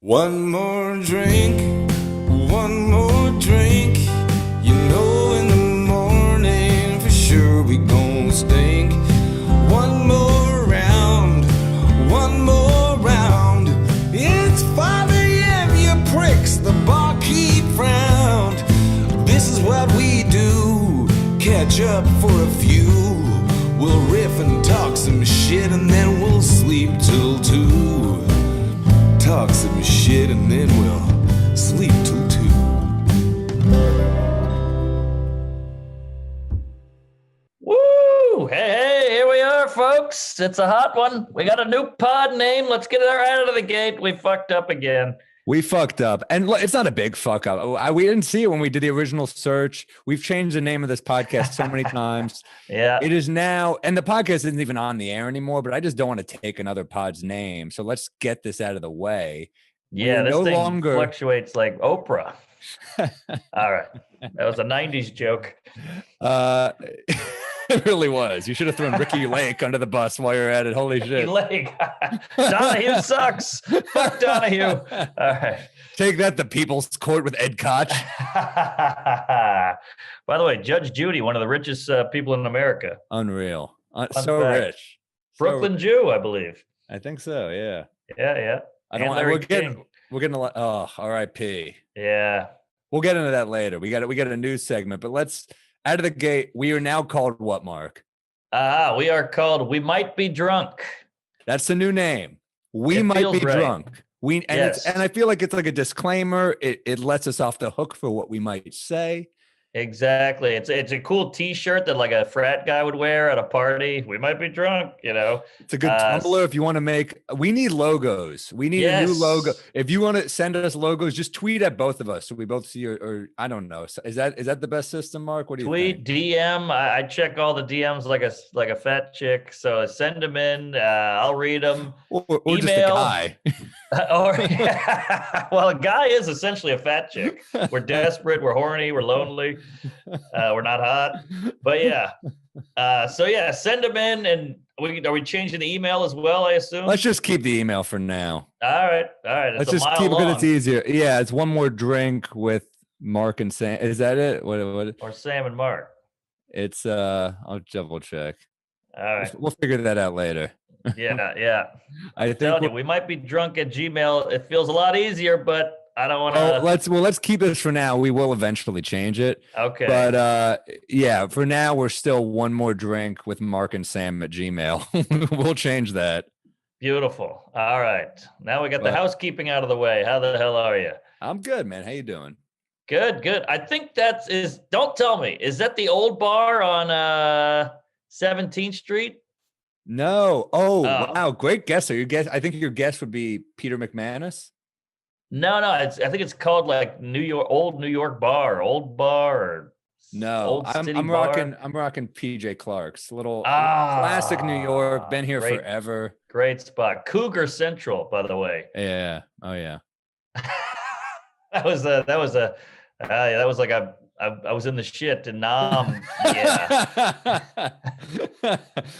One more drink, one more drink. You know in the morning for sure we gon' stink. One more round, one more round. It's 5 a.m., you pricks, the barkeep frowned. This is what we do, catch up for a few. We'll riff and talk some shit and then we'll sleep till 2. Talk some shit and then we'll sleep till 2. Woo! Hey, here we are, folks. It's a hot one. We got a new pod name. Let's get it out of the gate. We fucked up again. We fucked up. And it's not a big fuck up. We didn't see it when we did the original search. We've changed the name of this podcast so many times. Yeah. It is now, and the podcast isn't even on the air anymore, but I just don't want to take another pod's name. So let's get this out of the way. Yeah, this thing fluctuates like Oprah. All right. That was a 90s joke. It really was. You should have thrown Ricky Lake under the bus while you're at it. Holy shit. Ricky Lake. Donahue sucks. Fuck Donahue. All right. Take that, the People's Court with Ed Koch. By the way, Judge Judy, one of the richest people in America. Unreal. So fact. Rich. Brooklyn Jew, I believe. I think so, yeah. Yeah. We're getting a lot. Oh, R.I.P. Yeah. We'll get into that later. We got a news segment, but let's out of the gate. We are now called what, Mark? We are called We Might Be Drunk. That's the new name. We might be drunk. Yes. And I feel like it's like a disclaimer. It lets us off the hook for what we might say. Exactly. It's a cool T-shirt that like a frat guy would wear at a party. We might be drunk, you know. It's a good tumbler if you want to make. We need logos. We need a new logo. If you want to send us logos, just tweet at both of us so we both see. Or I don't know. Is that the best system, Mark? What do you think? Tweet, DM. I check all the DMs like a fat chick. So send them in. I'll read them. Or email. Just a guy. Well, a guy is essentially a fat chick. We're desperate. We're horny. We're lonely. We're not hot, but yeah. Send them in, and are we changing the email as well? I assume. Let's just keep the email for now. All right. Let's just keep it because it's easier. Yeah, it's one more drink with Mark and Sam. Is that it? What? Or Sam and Mark. It's I'll double check. All right. We'll figure that out later. Yeah. I think we might be drunk at Gmail. It feels a lot easier, but I don't want to. Let's keep this for now. We will eventually change it. Okay. But for now we're still one more drink with Mark and Sam at Gmail. We'll change that. Beautiful. All right. Now we got the housekeeping out of the way. How the hell are you? I'm good, man. How you doing? Good. I think don't tell me. Is that the old bar on 17th Street? No. Oh, wow. Great guess. I think your guess would be Peter McManus. No. I think it's called like Old New York Bar, Old Bar. Or no, I'm rocking PJ Clark's little classic New York. Been here forever. Great spot. Cougar Central, by the way. Yeah. Oh yeah. that was like I was in the shit and yeah.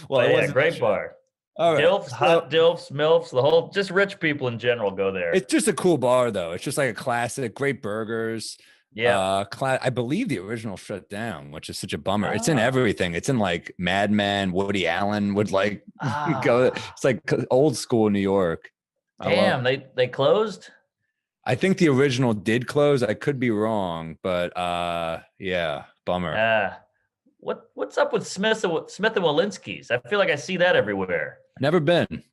Well, yeah, great bar. All right. Dilfs, hot dilfs, milfs, the whole, just rich people in general go there. It's just a cool bar though. It's just like a classic, great burgers. Yeah. I believe the original shut down, which is such a bummer. It's in everything. It's in like Mad Men, Woody Allen would like go. It's like old school New York. Damn, they closed? I think the original did close. I could be wrong, but yeah, bummer. What's up with Smith and Walensky's? I feel like I see that everywhere. Never been.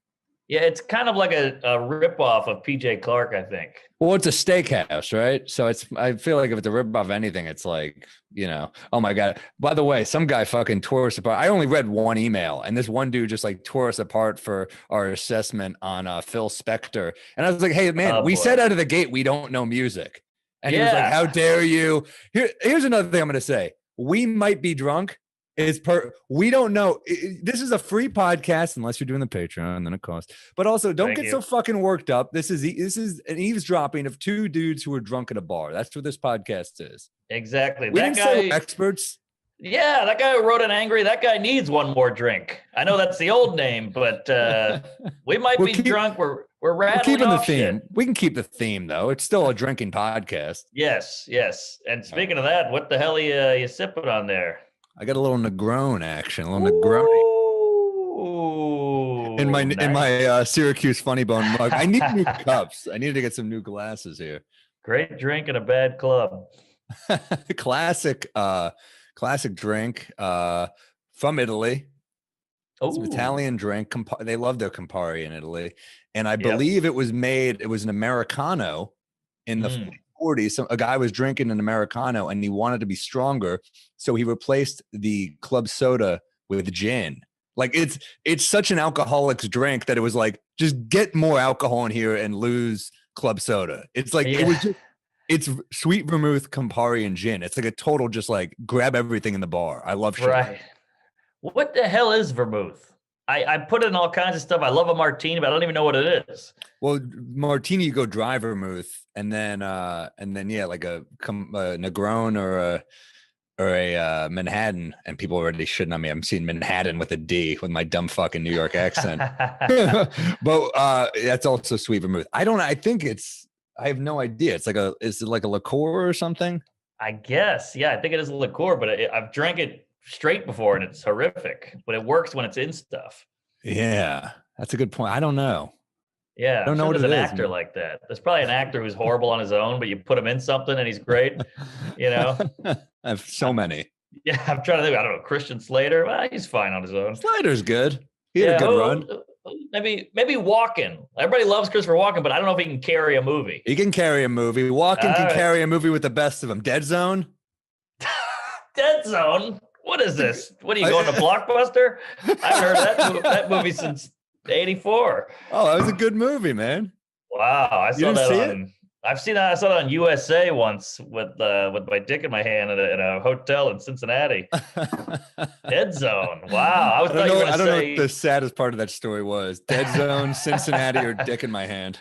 Yeah, it's kind of like a ripoff of PJ Clark, I think. Well, it's a steakhouse, right? So I feel like if it's a ripoff of anything, it's like, oh my God. By the way, some guy fucking tore us apart. I only read one email, and this one dude just like tore us apart for our assessment on Phil Spector. And I was like, hey, man, we said out of the gate we don't know music. And he was like, how dare you? Here's another thing I'm going to say. We might be drunk. We don't know. This is a free podcast unless you're doing the Patreon, and then it costs. But also, don't get so fucking worked up. This is an eavesdropping of two dudes who are drunk at a bar. That's what this podcast is. Exactly. We didn't say we're experts. Yeah, that guy who wrote it angry, that guy needs one more drink. I know that's the old name, but we might be drunk. We're rattling keeping the off theme. shit. We can keep the theme though. It's still a drinking podcast. Yes, yes. And speaking of that, what the hell are you sipping on there? I got a little Negroni action, a little Negroni Ooh, in nice. my Syracuse Funny Bone mug. I need new cups. I need to get some new glasses here. Great drink and a bad club. classic drink from Italy. It's an Ooh. Italian drink. They love their Campari in Italy, and I believe it was an Americano in the 40s. So a guy was drinking an Americano, and he wanted to be stronger, so he replaced the club soda with gin. Like it's such an alcoholic's drink that it was like, just get more alcohol in here and lose club soda. It's like it was just. It's sweet vermouth, Campari, and gin. It's like a total just like grab everything in the bar. I love shit. Right. What the hell is vermouth? I put it in all kinds of stuff. I love a martini, but I don't even know what it is. Well, martini, you go dry vermouth, and then yeah, like a Negroni or a Manhattan, and people are already shitting on me. I'm seeing Manhattan with a D with my dumb fucking New York accent. But that's also sweet vermouth. I have no idea. Is it like a liqueur or something? I guess. Yeah, I think it is a liqueur, but I've drank it straight before and it's horrific, but it works when it's in stuff. Yeah, that's a good point. I don't know. Yeah, I don't know what there's it an is, actor man. like that. There's probably an actor who's horrible on his own, but you put him in something and he's great. You know? I have so many. Yeah, I'm trying to think. I don't know. Christian Slater. Well, he's fine on his own. Slater's good. He had a good run. Maybe Walken. Everybody loves Christopher Walken, but I don't know if he can carry a movie. He can carry a movie. Walken can carry a movie with the best of them. Dead Zone. Dead Zone. What is this? What are you going to Blockbuster? I haven't heard that movie since '84. Oh, that was a good movie, man. Wow, I saw that see on. I've seen that. I saw it on USA once with my dick in my hand in a hotel in Cincinnati. Dead Zone. Wow, I don't know what the saddest part of that story was. Dead Zone, Cincinnati, or dick in my hand.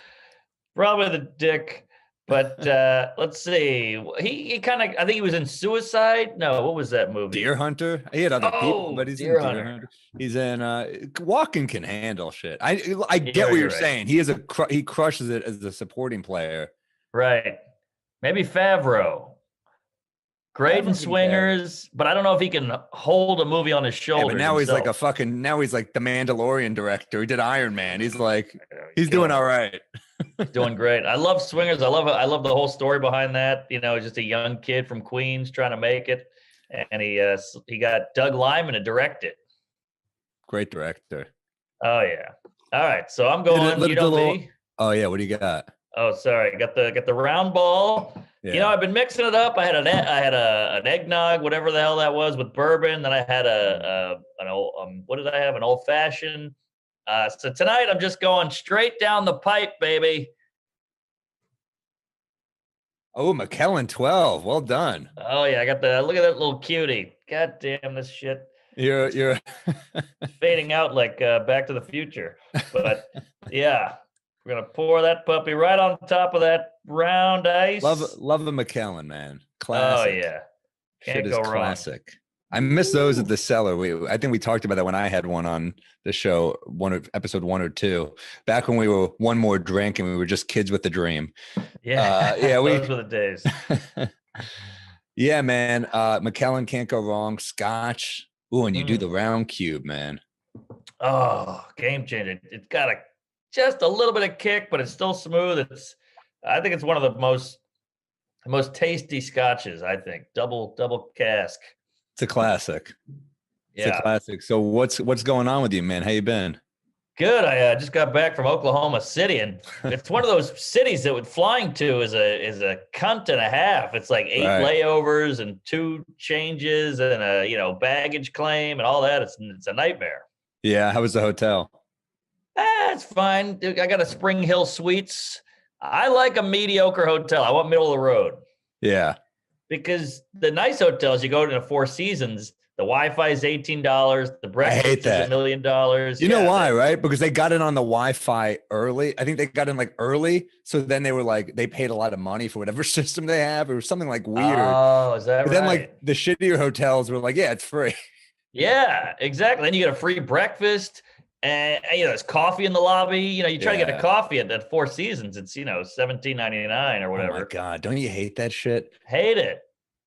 Probably the dick. But let's see. He kind of. I think he was in Suicide. No, what was that movie? Deer Hunter. He had other people, but he's Deer in Hunter. Deer Hunter. He's in. Walken can handle shit. I get Yeah, what you're you're right. saying. He crushes it as a supporting player. Right. Maybe Favreau. Great in Swingers, but I don't know if he can hold a movie on his shoulders. Yeah, but now himself. he's like the Mandalorian director. He did Iron Man. He's like, he's doing all right. Doing great. I love Swingers. I love the whole story behind that. You know, just a young kid from Queens trying to make it, and he got Doug Liman to direct it. Great director. Oh yeah. All right, so I'm going. Me. Oh yeah, what do you got? Oh, sorry. Got the round ball. Yeah. You know, I've been mixing it up. I had an eggnog, whatever the hell that was, with bourbon. Then I had what did I have? An old fashioned. So tonight I'm just going straight down the pipe, baby. Oh, McKellen 12. Well done. Oh yeah, I got look at that little cutie. God damn this shit. You're Fading out like Back to the Future. But yeah. We're gonna pour that puppy right on top of that round ice. love the McKellen, man. Classic. Oh yeah. Can't Shit go is wrong. classic. I miss those at the cellar. I think we talked about that when I had one on the show, episode 1 or 2, back when we were one more drink and we were just kids with the dream. Yeah, those were the days. Yeah, man. McKellen can't go wrong. Scotch. Ooh, and you do the round cube, man. Oh, game changer. It's got just a little bit of kick, but it's still smooth. I think it's one of the most tasty scotches, I think. Double cask. It's a classic. It's Yeah. a classic. So what's going on with you, man? How you been? Good. I just got back from Oklahoma City, and it's one of those cities that flying to is a cunt and a half. It's like 8 layovers and 2 changes and a baggage claim and all that. It's a nightmare. Yeah. How was the hotel? It's fine. I got a Spring Hill Suites. I like a mediocre hotel. I want middle of the road. Yeah. Because the nice hotels, you go to the Four Seasons, The Wi-Fi is $18. The breakfast hate is that. $1 million. You know why, right? Because they got in on the Wi-Fi early. I think they got in like early. So then they were like, they paid a lot of money for whatever system they have. It was something like weird. Oh, is that But right? then like the shittier hotels were like, yeah, it's free. Yeah, exactly. Then you get a free breakfast, and there's coffee in the lobby. You try to get a coffee at Four Seasons. It's $17.99 or whatever. Oh my God, don't you hate that shit? Hate it.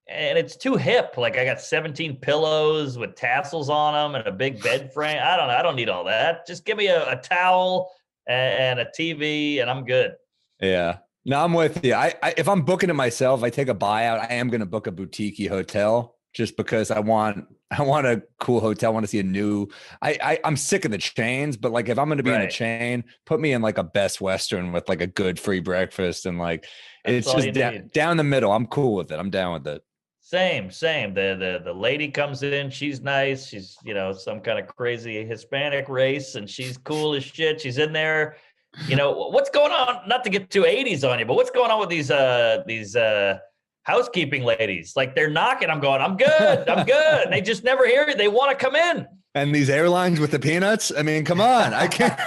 And it's too hip. Like I got 17 pillows with tassels on them and a big bed frame. I don't need all that. Just give me a towel and a TV and I'm good. Yeah. No, I'm with you. I if I'm booking it myself, I take a buyout. I am going to book a boutique hotel just because I want a cool hotel. I want to see a new. I'm sick of the chains, but like if I'm going to be in a chain, put me in like a Best Western with like a good free breakfast and like it's just down the middle. I'm cool with it. I'm down with it. Same. The lady comes in, she's nice. She's, some kind of crazy Hispanic race and she's cool as shit. She's in there. What's going on? Not to get too 80s on you, but what's going on with these housekeeping ladies? Like they're knocking. I'm going, I'm good. And they just never hear it. They want to come in. And these airlines with the peanuts. I mean, come on. I can't.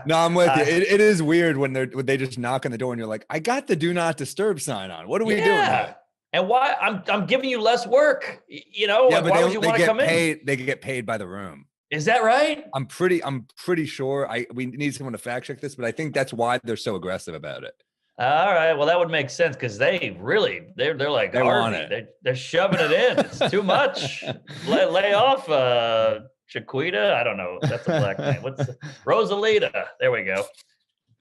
No, I'm with you. It is weird when they just knock on the door and you're like, I got the do not disturb sign on. What are we doing here? And why I'm giving you less work, Yeah, but why would you want to come in? They get paid by the room. Is that right? I'm pretty sure. We need someone to fact check this, but I think that's why they're so aggressive about it. All right. Well, that would make sense because they're like they want it. They're shoving it in. It's too much. Lay off, Chiquita. I don't know. That's a black name. What's Rosalita? There we go.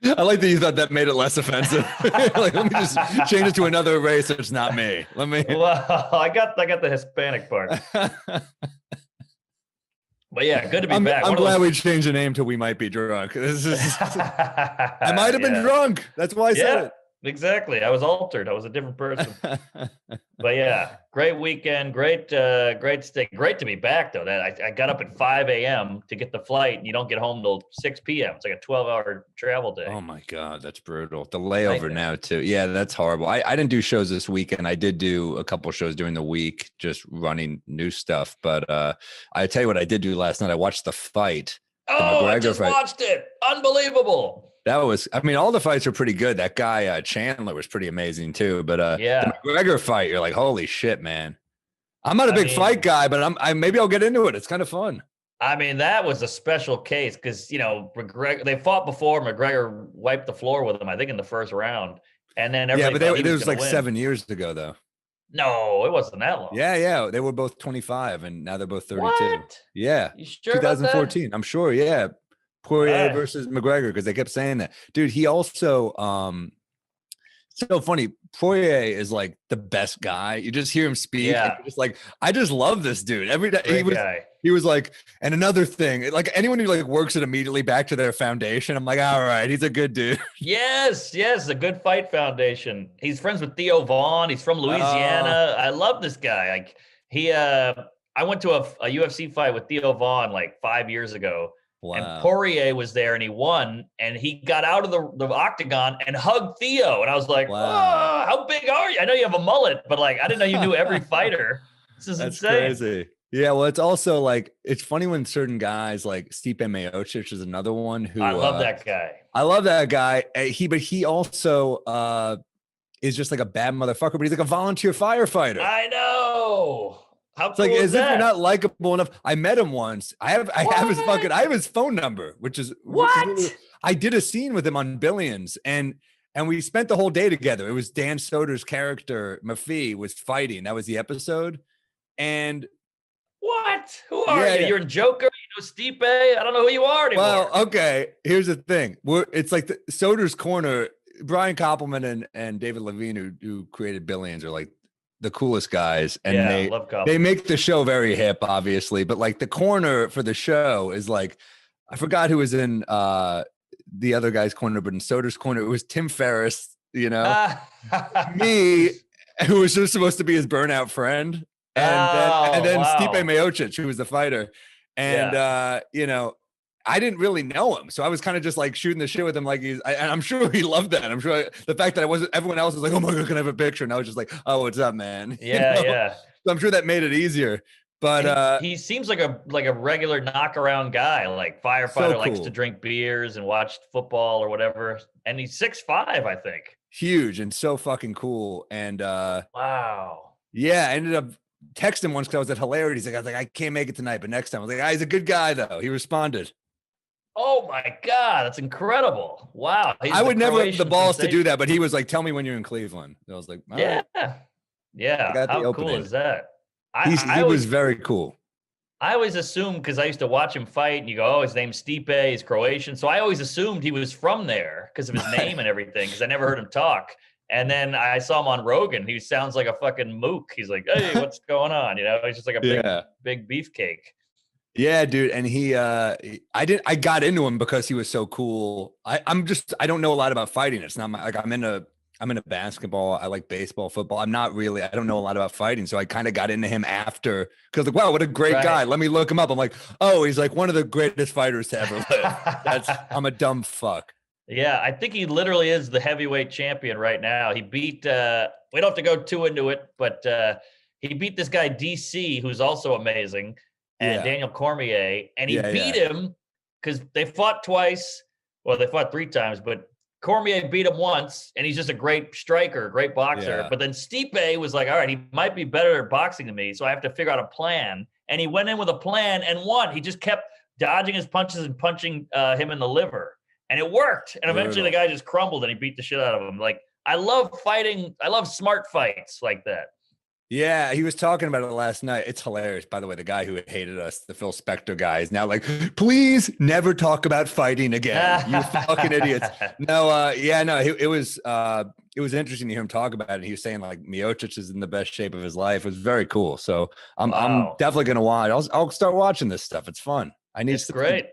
I like that you thought that made it less offensive. Like, let me just change it to another race. It's not me. Let me. Well, I got the Hispanic part. But yeah, good to be back. I'm glad we changed the name to We Might Be Drunk. I might have been drunk. That's why I said it. Exactly. I was altered. I was a different person. But yeah, great weekend. Great stay. Great to be back though. That I got up at 5 a.m. to get the flight and you don't get home till 6 p.m. It's like a 12-hour travel day. Oh my God, that's brutal. The layover now too. Yeah, that's horrible. I didn't do shows this weekend. I did do a couple shows during the week, just running new stuff. But I tell you what I did do last night. I watched the fight. Oh, I just watched it. Unbelievable. That was, I mean, all the fights are pretty good. That guy, Chandler, was pretty amazing too. But the McGregor fight, you're like, holy shit, man. I'm not a big fight guy, but maybe I'll get into it. It's kind of fun. I mean, that was a special case because, McGregor, they fought before. McGregor wiped the floor with him, I think, in the first round. And then everybody it was like 7 years ago, though. No, it wasn't that long. Yeah. They were both 25, and now they're both 32. What? Yeah. You sure 2014. I'm sure, yeah. Poirier versus McGregor, because they kept saying that. Dude, he also so funny. Poirier is like the best guy. You just hear him speak. Yeah. And you're just like, I just love this dude. Every day he was like, and another thing, like anyone who like works it immediately back to their foundation, I'm like, all right, he's a good dude. Yes, a good fight foundation. He's friends with Theo Vaughn. He's from Louisiana. I love this guy. Like I went to a UFC fight with Theo Vaughn like 5 years ago. Wow. And Poirier was there and he won and he got out of the octagon and hugged Theo. And I was like, wow. Oh, how big are you? I know you have a mullet, but like, I didn't know you knew every fighter. This is insane. Crazy. Yeah. Well, it's also like, it's funny when certain guys like Stipe Miocic is another one who I love that guy. I love that guy. He also is just like a bad motherfucker, but he's like a volunteer firefighter. I know. How it's cool like as if you're not likable enough. I met him once. I have his phone number, which is what I did a scene with him on Billions, and we spent the whole day together. It was Dan Soder's character, Mafi, was fighting. That was the episode. And what? Who are you? Yeah. You're a Joker. You know Stipe. I don't know who you are anymore. Well, okay. Here's the thing. It's like the Soder's Corner. Brian Koppelman and David Levine, who created Billions, are like the coolest guys, and they make the show very hip, obviously, but like the corner for the show is like, I forgot who was in the other guy's corner, but in Soder's corner it was Tim Ferriss, me, who was just supposed to be his burnout friend, and then Stipe Miocic, who was the fighter, and I didn't really know him, so I was kind of just like shooting the shit with him, like and I'm sure he loved that. I'm sure the fact that everyone else was like, "Oh my God, can I have a picture?" And I was just like, "Oh, what's up, man?" Yeah, yeah. So I'm sure that made it easier. But he seems like a regular knockaround guy, like firefighter, So likes to cool. drink beers and watch football or whatever. And he's 6'5", I think. huge and so fucking cool. And Wow. yeah, I ended up texting him once because I was at Hilarity. I was like, I can't make it tonight, but next time I was like, he's a good guy though. He responded. Oh my God, that's incredible. Wow. He's I would never have the Croatian balls to do sensation. that, but he was like, tell me when you're in Cleveland. And I was like, all Yeah. right. Yeah. I got the How cool opening. is that? He was very cool. I always assumed, because I used to watch him fight, and you go, oh, his name's Stipe, he's Croatian. So I always assumed he was from there because of his name and everything, because I never heard him talk. And then I saw him on Rogan. He sounds like a fucking mook. He's like, hey, what's going on? You know, he's just like a big beefcake. Yeah, dude. And I got into him because he was so cool. I don't know a lot about fighting. It's not like I'm into basketball. I like baseball, football. I don't know a lot about fighting. So I kind of got into him after, because like, wow, what a great guy. Let me look him up. I'm like, oh, he's like one of the greatest fighters to ever live. I'm a dumb fuck. Yeah, I think he literally is the heavyweight champion right now. He beat, we don't have to go too into it, but he beat this guy DC, who's also amazing, and Daniel Cormier, and he beat him because they fought twice. Well, they fought 3 times, but Cormier beat him once, and he's just a great striker, great boxer. Yeah. But then Stipe was like, all right, he might be better at boxing than me, so I have to figure out a plan. And he went in with a plan and won. He just kept dodging his punches and punching him in the liver. And it worked. And eventually the guy just crumbled and he beat the shit out of him. Like, I love fighting. I love smart fights like that. Yeah, he was talking about it last night. It's hilarious. By the way, the guy who hated us, the Phil Spector guy, is now like, please never talk about fighting again. You fucking idiots. No, it was interesting to hear him talk about it. He was saying like Miocic is in the best shape of his life. It was very cool. So I'm definitely gonna watch. I'll start watching this stuff. It's fun. It's great.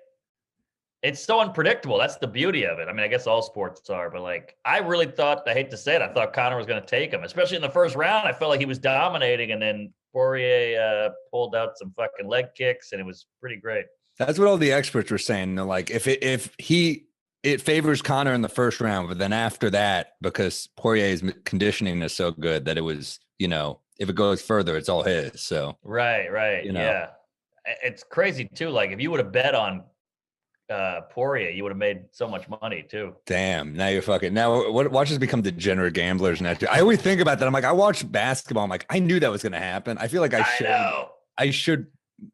It's so unpredictable. That's the beauty of it. I mean, I guess all sports are, but like, I really thought, I hate to say it, I thought Conor was going to take him, especially in the first round. I felt like he was dominating, and then Poirier pulled out some fucking leg kicks, and it was pretty great. That's what all the experts were saying. They're like, if it favors Conor in the first round, but then after that, because Poirier's conditioning is so good that it was, if it goes further, it's all his. So right, yeah, it's crazy too. Like, if you would have bet on Poirier, you would have made so much money too. Damn, now you're fucking watch us become degenerate gamblers now. I always think about that. I'm like, I watch basketball. I'm like, I knew that was gonna happen. I feel like I should,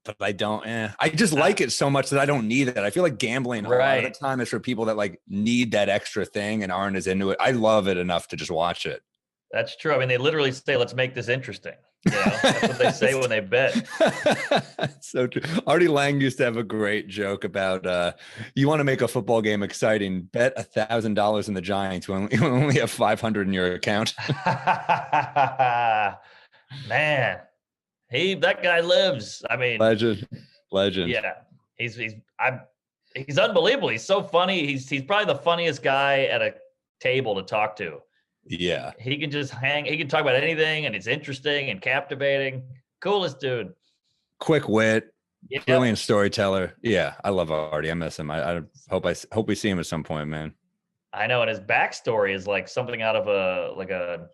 but I don't. I just like it so much that I don't need it. I feel like gambling a lot of the time is for people that like need that extra thing and aren't as into it. I love it enough to just watch it. That's true. I mean, they literally say, let's make this interesting. That's what they say when they bet. So true. Artie Lang used to have a great joke about you want to make a football game exciting, bet $1,000 in the Giants when you only have 500 in your account. Man, that guy lives. I mean, legend. Yeah, he's unbelievable. He's so funny. He's probably the funniest guy at a table to talk to. Yeah. He can just he can talk about anything, and it's interesting and captivating. Coolest dude. Quick wit. Yep. Brilliant storyteller. Yeah, I love Artie. I miss him. I hope we see him at some point, man. I know, and his backstory is like something out of like an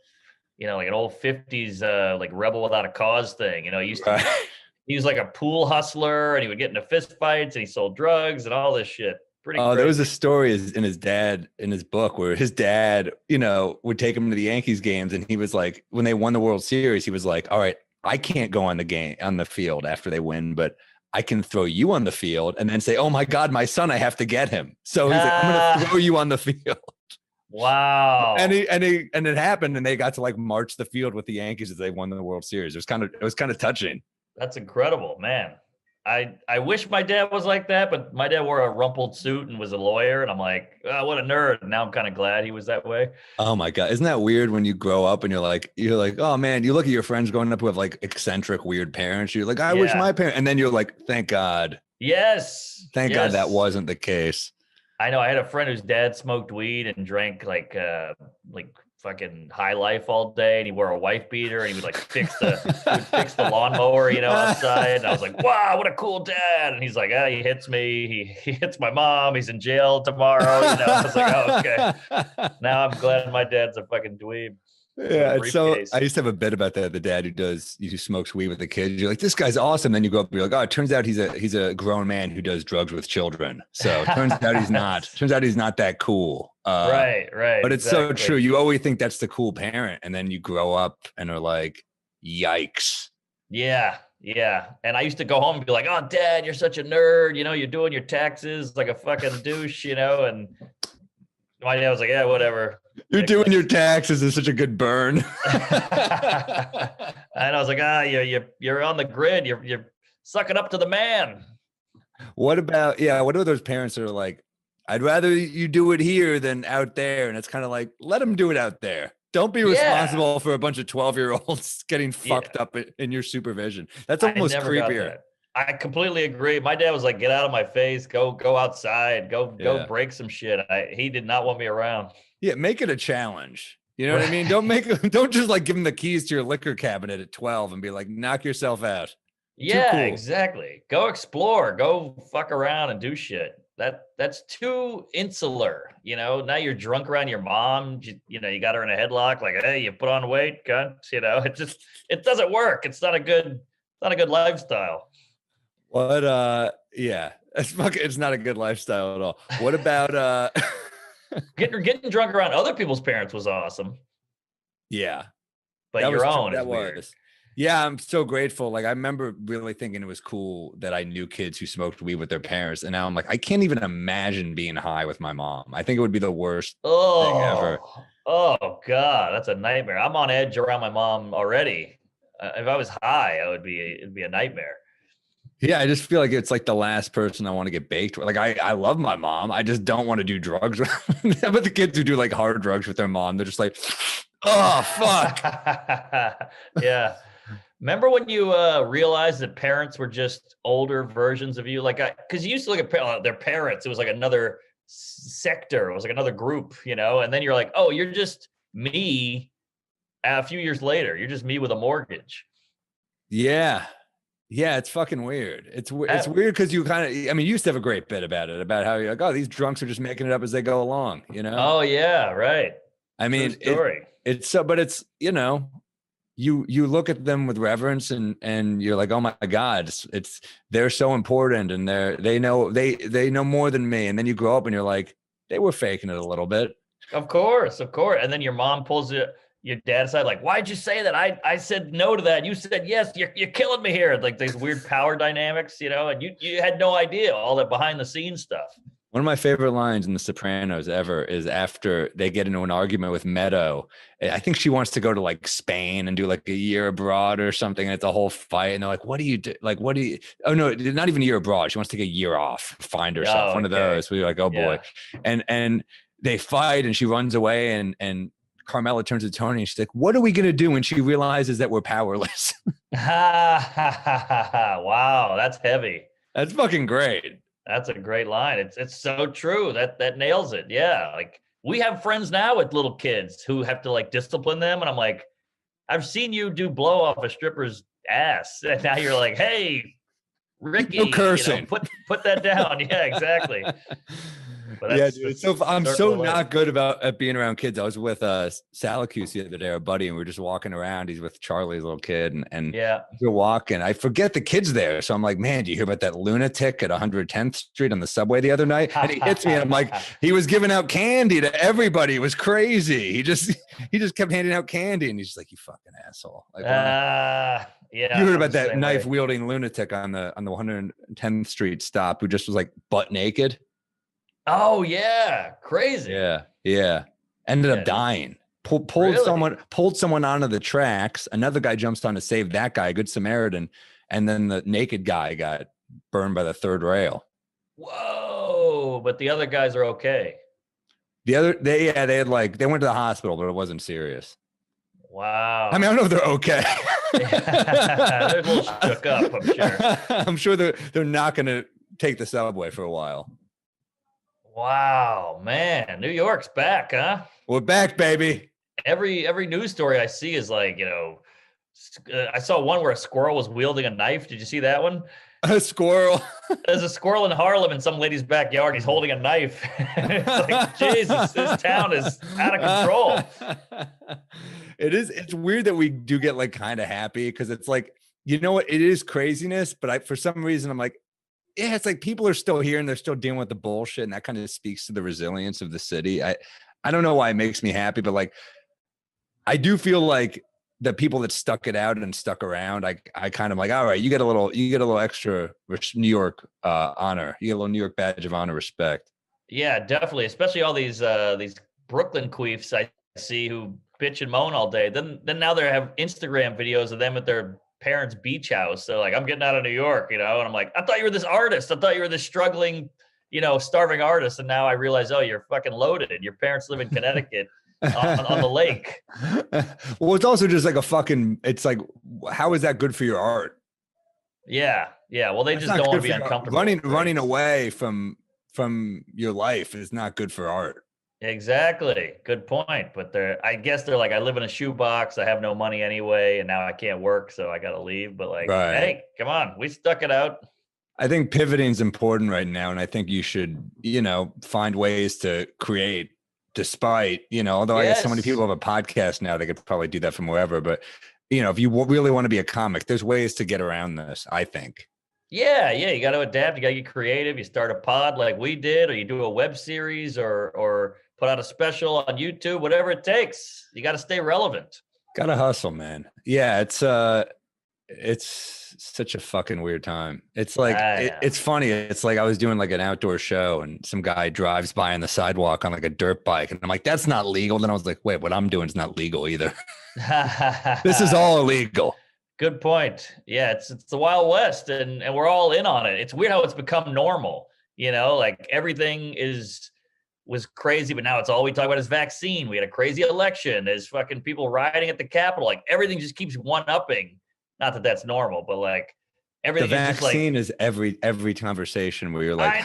old 50s like rebel without a cause thing. He was like a pool hustler, and he would get into fist fights, and he sold drugs and all this shit. There was a story in his book where his dad, would take him to the Yankees games, and he was like, when they won the World Series, he was like, all right, I can't go on the field after they win, but I can throw you on the field and then say, oh my God, my son, I have to get him. So he's like, I'm going to throw you on the field. Wow. And it happened, and they got to like march the field with the Yankees as they won the World Series. It was kind of touching. That's incredible, man. I wish my dad was like that, but my dad wore a rumpled suit and was a lawyer, and I'm like, oh, what a nerd. And now I'm kind of glad he was that way. Oh my God. Isn't that weird when you grow up and you're like, oh man, you look at your friends growing up who have like eccentric, weird parents. You're like, I wish my parents, and then you're like, thank God. Yes. Thank God that wasn't the case. I know. I had a friend whose dad smoked weed and drank like fucking high life all day, and he wore a wife beater, and he would like fix the lawnmower, outside. And I was like, wow, what a cool dad. And he's like, he hits me. He hits my mom. He's in jail tomorrow. I was like, oh, okay. Now I'm glad my dad's a fucking dweeb. Yeah, a it's so. briefcase. I used to have a bit about that. The dad who smokes weed with the kids. You're like, this guy's awesome. Then you go up, you're like, oh, it turns out he's a grown man who does drugs with children. So it turns out he's not. Turns out he's not that cool. Right, But it's so exactly. true. You always think that's the cool parent, and then you grow up and are like, yikes. Yeah, yeah. And I used to go home and be like, "Oh, Dad, you're such a nerd. You know, you're doing your taxes like a fucking douche." You know, and my dad was like, "Yeah, whatever." You're doing your taxes is such a good burn. And I was like, you're on the grid. You're sucking up to the man. What about those parents that are like, I'd rather you do it here than out there? And it's kind of like, let them do it out there. Don't be responsible for a bunch of 12-year-olds getting fucked up in your supervision. That's almost creepier. I completely agree. My dad was like, get out of my face, go outside, go break some shit. He did not want me around. Yeah, make it a challenge. You know what I mean? Don't just like give him the keys to your liquor cabinet at 12 and be like, knock yourself out. Yeah, cool. Exactly. Go explore, go fuck around and do shit. That's too insular. You know, now you're drunk around your mom. You know, you got her in a headlock, like, hey, you put on weight, cunt. You know, it doesn't work. It's not a good lifestyle. What yeah, it's not a good lifestyle at all. What about getting drunk around other people's parents was awesome. Yeah. But your own is weird. Yeah, I'm so grateful. Like, I remember really thinking it was cool that I knew kids who smoked weed with their parents. And now I'm like, I can't even imagine being high with my mom. I think it would be the worst thing ever. Oh, God, that's a nightmare. I'm on edge around my mom already. If I was high, it'd be a nightmare. Yeah, I just feel like it's like the last person I want to get baked with. Like, I love my mom. I just don't want to do drugs. But the kids who do like hard drugs with their mom, they're just like, oh, fuck. Yeah. Remember when you realized that parents were just older versions of you? Like, because you used to look at their parents, it was like another sector, it was like another group, you know? And then you're like, oh, you're just me a few years later. You're just me with a mortgage. Yeah. Yeah, it's fucking weird. It's weird because you you used to have a great bit about it, about how you're like, oh, these drunks are just making it up as they go along, you know? Oh, yeah, right. I mean, it's so, but it's, you know, you look at them with reverence and you're like, oh my God, they're so important and they know more than me. And then you grow up and you're like, they were faking it a little bit. Of course. And then your mom pulls your dad aside, like, why'd you say that? I said no to that. You said yes. You're killing me here. Like these weird power dynamics, you know, and you had no idea all that behind the scenes stuff. One of my favorite lines in The Sopranos ever is after they get into an argument with Meadow. I think she wants to go to like Spain and do like a year abroad or something. And it's a whole fight. And they're like, what do you do? Like, oh no, not even a year abroad. She wants to take a year off, find herself. One of those. We're like, oh boy. And they fight and she runs away and Carmela turns to Tony and she's like, what are we going to do when she realizes that we're powerless? Wow. That's heavy. That's fucking great. That's a great line. It's so true. That nails it. Yeah. Like we have friends now with little kids who have to like discipline them. And I'm like, I've seen you do blow off a stripper's ass. And now you're like, hey, Ricky, no cursing. You know, put that down. Yeah, exactly. But yeah, dude. I'm so not good at being around kids. I was with Salacuse the other day, our buddy, and we were just walking around. He's with Charlie's little kid, and we're walking. I forget the kids there, so I'm like, man, do you hear about that lunatic at 110th Street on the subway the other night? And he hits me, and I'm like, he was giving out candy to everybody. It was crazy. He just kept handing out candy, and he's just like, you fucking asshole. Like, yeah. You heard about that knife wielding lunatic on the 110th Street stop who just was like butt naked? Oh yeah, crazy. Yeah. Ended up dying. Pulled someone onto the tracks. Another guy jumps on to save that guy, a good Samaritan, and then the naked guy got burned by the third rail. Whoa! But the other guys are okay. They went to the hospital, but it wasn't serious. Wow. I mean, I don't know if they're okay. They're a little shook up, I'm sure. I'm sure they're not going to take the subway for a while. Wow, man. New York's back, huh? We're back, baby. Every news story I see is like, you know, I saw one where a squirrel was wielding a knife. Did you see that one? A squirrel. There's a squirrel in Harlem in some lady's backyard. He's holding a knife. It's like, Jesus, this town is out of control. It's weird that we do get like kind of happy because it's like, you know what? It is craziness, but for some reason, I'm like, yeah, it's like people are still here and they're still dealing with the bullshit. And that kind of speaks to the resilience of the city. I don't know why it makes me happy, but like, I do feel like the people that stuck it out and stuck around, I kind of like, all right, you get a little extra New York honor. You get a little New York badge of honor, respect. Yeah, definitely. Especially all these Brooklyn queefs I see who bitch and moan all day. Then now they have Instagram videos of them at their parents' beach house. They're like, I'm getting out of New York, and I'm like, I thought you were this artist. I thought you were this struggling, starving artist. And now I realize, oh, you're fucking loaded. Your parents live in Connecticut on the lake. Well, it's also just like it's like, how is that good for your art? Yeah. Well, they just don't want to be uncomfortable. Running away from your life is not good for art. Exactly. Good point. But I guess they're like, I live in a shoebox. I have no money anyway, and now I can't work, so I got to leave. But like, Hey, come on, we stuck it out. I think pivoting is important right now, and I think you should, find ways to create despite, although I guess so many people have a podcast now, they could probably do that from wherever. But, if you really want to be a comic, there's ways to get around this, I think. Yeah, you got to adapt. You got to get creative. You start a pod like we did, or you do a web series, or put out a special on YouTube. Whatever it takes, you got to stay relevant. Got to hustle, man. Yeah, it's such a fucking weird time. It's like it's funny. It's like I was doing like an outdoor show, and some guy drives by on the sidewalk on like a dirt bike, and I'm like, that's not legal. Then I was like, wait, what I'm doing is not legal either. This is all illegal. Good point. Yeah, it's the Wild West, and we're all in on it. It's weird how it's become normal. Like everything was crazy, but now it's all we talk about is vaccine. We had a crazy election. There's fucking people rioting at the Capitol. Like everything just keeps one-upping. Not that that's normal, but like everything. The vaccine is every conversation where you're like,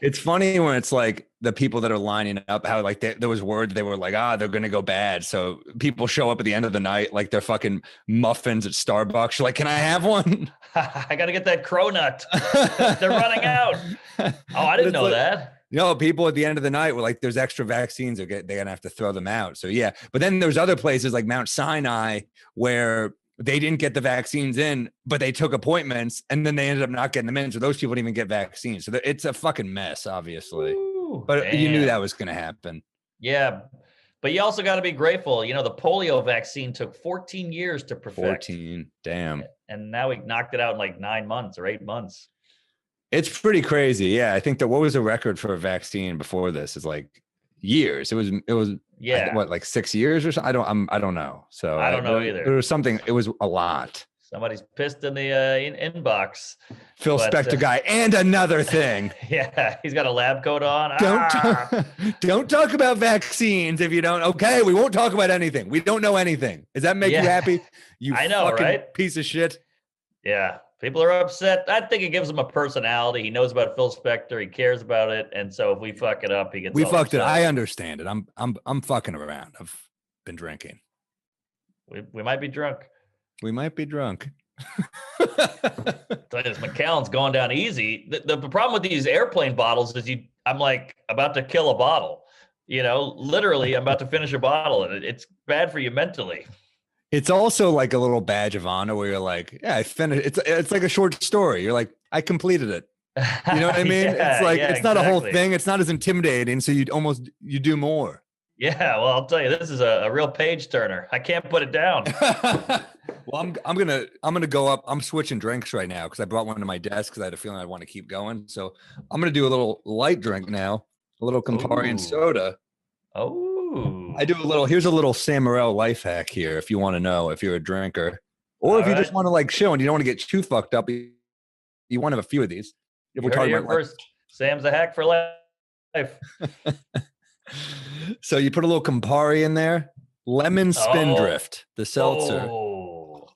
it's funny when it's like the people that are lining up, how like there was word they were like, they're going to go bad. So people show up at the end of the night, like they're fucking muffins at Starbucks. You're like, can I have one? I got to get that cronut. They're running out. Oh, I didn't know that. People at the end of the night were like, there's extra vaccines. They're going to have to throw them out. So yeah. But then there's other places like Mount Sinai where they didn't get the vaccines in, but they took appointments and then they ended up not getting them in. So those people didn't even get vaccines. So it's a fucking mess, obviously. Ooh, but damn. You knew that was going to happen. Yeah. But you also got to be grateful. The polio vaccine took 14 years to perfect. 14. Damn. And now we knocked it out in like 9 months or 8 months. It's pretty crazy. Yeah. I think what was the record for a vaccine before this is like years. It was yeah. What, like 6 years or something? I don't know. So I don't know either. There was something. It was a lot. Somebody's pissed in the inbox. Phil Spector guy, and another thing. Yeah, he's got a lab coat on. Don't talk about vaccines if you don't. Okay, we won't talk about anything. We don't know anything. Does that make you happy? I know, fucking right? Piece of shit. Yeah. People are upset. I think it gives him a personality. He knows about Phil Spector. He cares about it. And so if we fuck it up, he gets. We fucked upset. It. I understand it. I'm fucking around. I've been drinking. We might be drunk. We might be drunk. This McAllen's going down easy. The problem with these airplane bottles is I'm like about to kill a bottle. Literally, I'm about to finish a bottle, and it's bad for you mentally. It's also like a little badge of honor where you're like, yeah, I finished. It's like a short story. You're like, I completed it. You know what I mean? It's like, it's not a whole thing. It's not as intimidating. So you do more. Yeah. Well, I'll tell you, this is a real page turner. I can't put it down. Well, I'm going to go up. I'm switching drinks right now because I brought one to my desk because I had a feeling I'd want to keep going. So I'm going to do a little light drink now, a little Campari and soda. Oh. I do here's a little Sam Morril life hack here if you want to know if you're a drinker or if you just want to like chill and you don't want to get too fucked up. You want to have a few of these. If we're talking about first, Sam's a hack for life. So you put a little Campari in there, lemon Spindrift, the seltzer. Oh.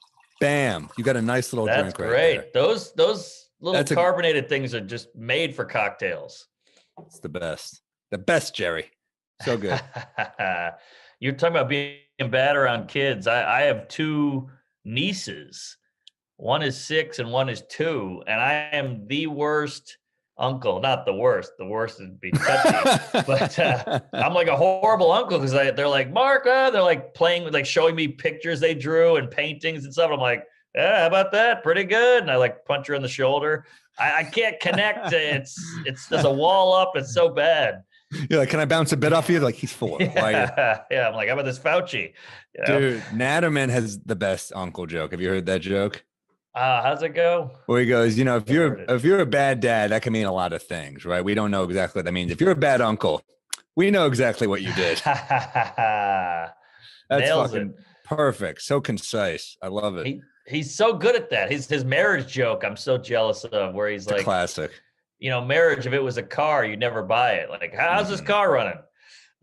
Bam. You got a nice little drink right there. Those little carbonated things are just made for cocktails. It's the best. The best, Jerry. So good. You're talking about being bad around kids. I have 2 nieces. One is 6 and one is 2. And I am the worst uncle, not the worst. The worst would be touchy. But I'm like a horrible uncle because they're like, Mark, they're like playing with, like showing me pictures they drew and paintings and stuff. I'm like, yeah, how about that? Pretty good. And I like punch her in the shoulder. I can't connect. It's there's a wall up. It's so bad. You're like, can I bounce a bit off you? Like, he's 4. Yeah, I'm like, how about this Fauci? You know? Dude, Natterman has the best uncle joke. Have you heard that joke? How's it go? Where he goes, if you're a bad dad, that can mean a lot of things, right? We don't know exactly what that means. If you're a bad uncle, we know exactly what you did. That's Nails fucking it. perfect. So concise. I love it. He's so good at that. His marriage joke, I'm so jealous of, where he's It's like, a classic. Marriage, if it was a car, you'd never buy it. Like, how's this car running?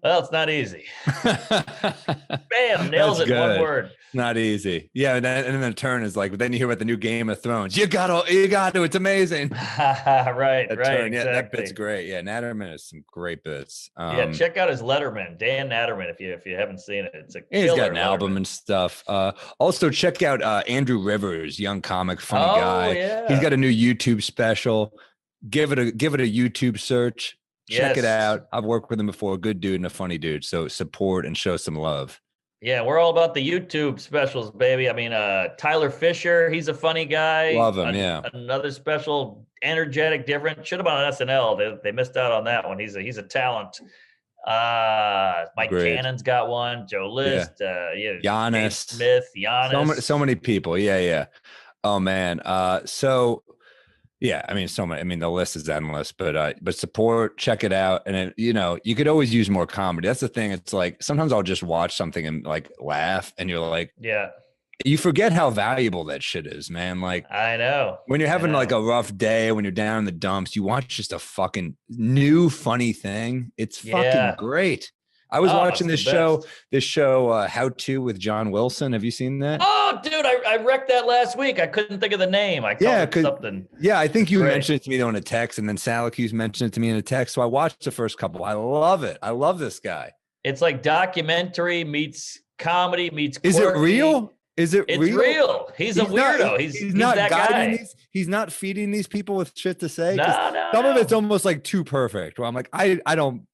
Well, it's not easy. Bam, nails it in one word. Not easy. Yeah, and then the turn is like, but then you hear about the new Game of Thrones. You got to, it's amazing. Right, That right. turn, yeah, exactly. that bit's great. Yeah, Natterman has some great bits. Yeah, check out his Letterman, Dan Natterman, if you haven't seen it. It's a he's got an Letterman. album and stuff. Also check out Andrew Rivers, young comic, funny guy. Yeah. He's got a new YouTube special. Give it a YouTube search. Check it Yes. out. I've worked with him before. Good dude and a funny dude. So support and show some love. Yeah, we're all about the YouTube specials, baby. I mean, Tyler Fisher, he's a funny guy. Love him, yeah. Another special, energetic, different. Should have been on SNL. They missed out on that one. He's a talent. Mike Agreed. Cannon's got one. Joe List. Giannis. James Smith. Giannis. So many people. Yeah. Oh man. Yeah, I mean, so many. I mean, the list is endless, but support, check it out, and it, you could always use more comedy. That's the thing. It's like sometimes I'll just watch something and like laugh, and you're like, yeah, you forget how valuable that shit is, man. Like, I know when you're having like a rough day, when you're down in the dumps, you watch just a fucking new funny thing. It's fucking great. I was watching this show, How To with John Wilson. Have you seen that? Oh, dude, I wrecked that last week. I couldn't think of the name. I called it something. Yeah, I think you mentioned it to me on a text, and then Salacuse mentioned it to me in a text. So I watched the first couple. I love it. I love this guy. It's like documentary meets comedy meets quirky. Is it real? It's real? He's a weirdo. He's not that guy. He's not feeding these people with shit to say. No. Some of it's almost like too perfect. Where I'm like, I don't.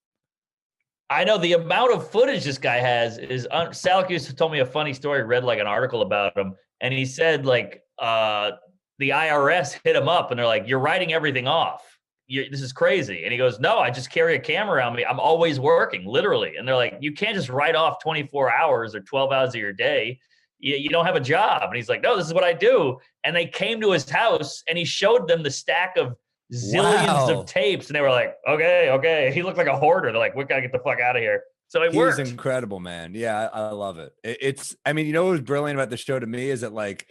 I know the amount of footage this guy has is. Salacuse told me a funny story. Read like an article about him, and he said like the IRS hit him up, and they're like, "You're writing everything off. This is crazy." And he goes, "No, I just carry a camera around me. I'm always working, literally." And they're like, "You can't just write off 24 hours or 12 hours of your day. You don't have a job." And he's like, "No, this is what I do." And they came to his house, and he showed them the stack of zillions of tapes, and they were like, okay. He looked like a hoarder. They're like, we gotta get the fuck out of here. So it worked. He's incredible, man. Yeah, I love it. I mean, what was brilliant about the show to me is that like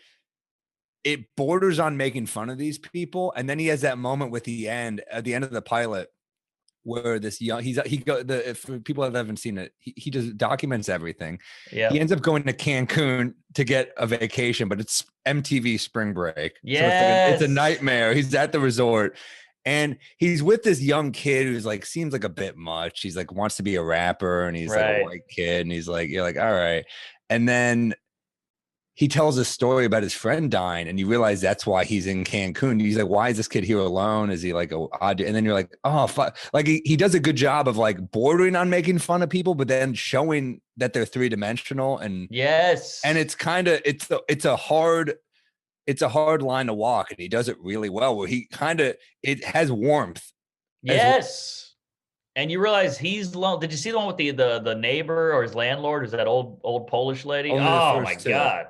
it borders on making fun of these people, and then he has that moment at the end of the pilot where this young for people that haven't seen it, he just documents everything. Yeah, he ends up going to Cancun to get a vacation, but it's MTV spring break. Yeah, so it's a nightmare. He's at the resort, and he's with this young kid who's like seems like a bit much. He's like wants to be a rapper, and he's like a white kid, and he's like, you're like, all right, and then he tells a story about his friend dying, and you realize that's why he's in Cancun. He's like, why is this kid here alone? Is he like odd? And then you're like, oh, fuck. Like he does a good job of like bordering on making fun of people, but then showing that they're 3-dimensional. And yes, and it's kind of it's a hard line to walk, and he does it really well. Where it has warmth. Yes. And you realize he's alone. Did you see the one with the neighbor or his landlord? Is that old Polish lady? Oh my God.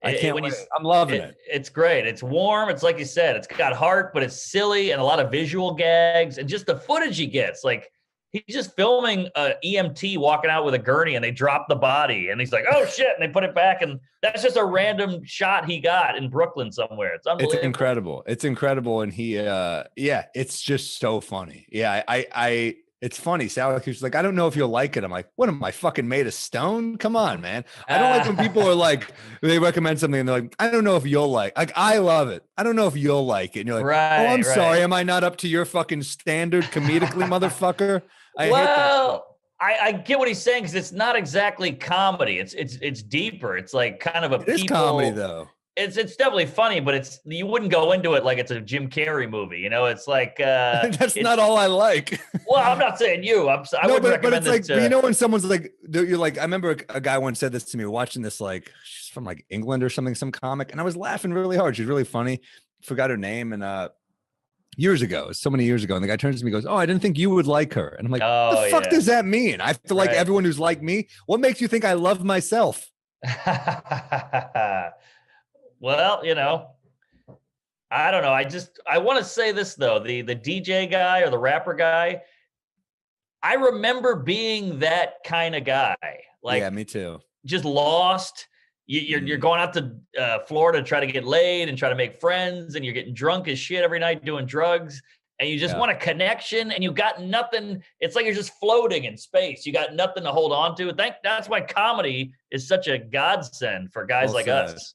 I can't wait. I'm loving it. It's great. It's warm. It's like you said, it's got heart, but it's silly and a lot of visual gags and just the footage he gets. Like he's just filming a EMT walking out with a gurney and they drop the body and he's like, oh shit. And they put it back. And that's just a random shot he got in Brooklyn somewhere. It's unbelievable. It's incredible. And it's just so funny. Yeah. It's funny. Salacuse like, I don't know if you'll like it. I'm like, what am I fucking made of stone? Come on, man. I don't like when people are like, they recommend something and they're like, I don't know if you'll like I love it. I don't know if you'll like it. And you're like, oh, I'm sorry. Am I not up to your fucking standard comedically, motherfucker? I hate that. I get what he's saying because it's not exactly comedy. It's deeper. It's like kind of a It is comedy though. it's definitely funny, but you wouldn't go into it like it's a Jim Carrey movie. You know, it's like That's not all I like. well, I'm not saying you. I No, would but recommend it's this like, to. but you know, when someone's like, you're like, I remember a guy once said this to me, watching this, like, she's from like England or something, some comic, and I was laughing really hard. She's really funny. Forgot her name, and years ago, so many years ago, and the guy turns to me and goes, "Oh, I didn't think you would like her," and I'm like, Oh "The fuck yeah. does that mean? I feel like Right. everyone who's like me. What makes you think I love myself?" Well, I don't know. I want to say this though. The DJ guy or the rapper guy, I remember being that kind of guy. Like, Yeah, me too. just lost. You're going out to Florida to try to get laid and try to make friends, and you're getting drunk as shit every night doing drugs, and you just Yeah. want a connection, and you got nothing. It's like you're just floating in space. You got nothing to hold on to. That's why comedy is such a godsend for guys Well like said. us.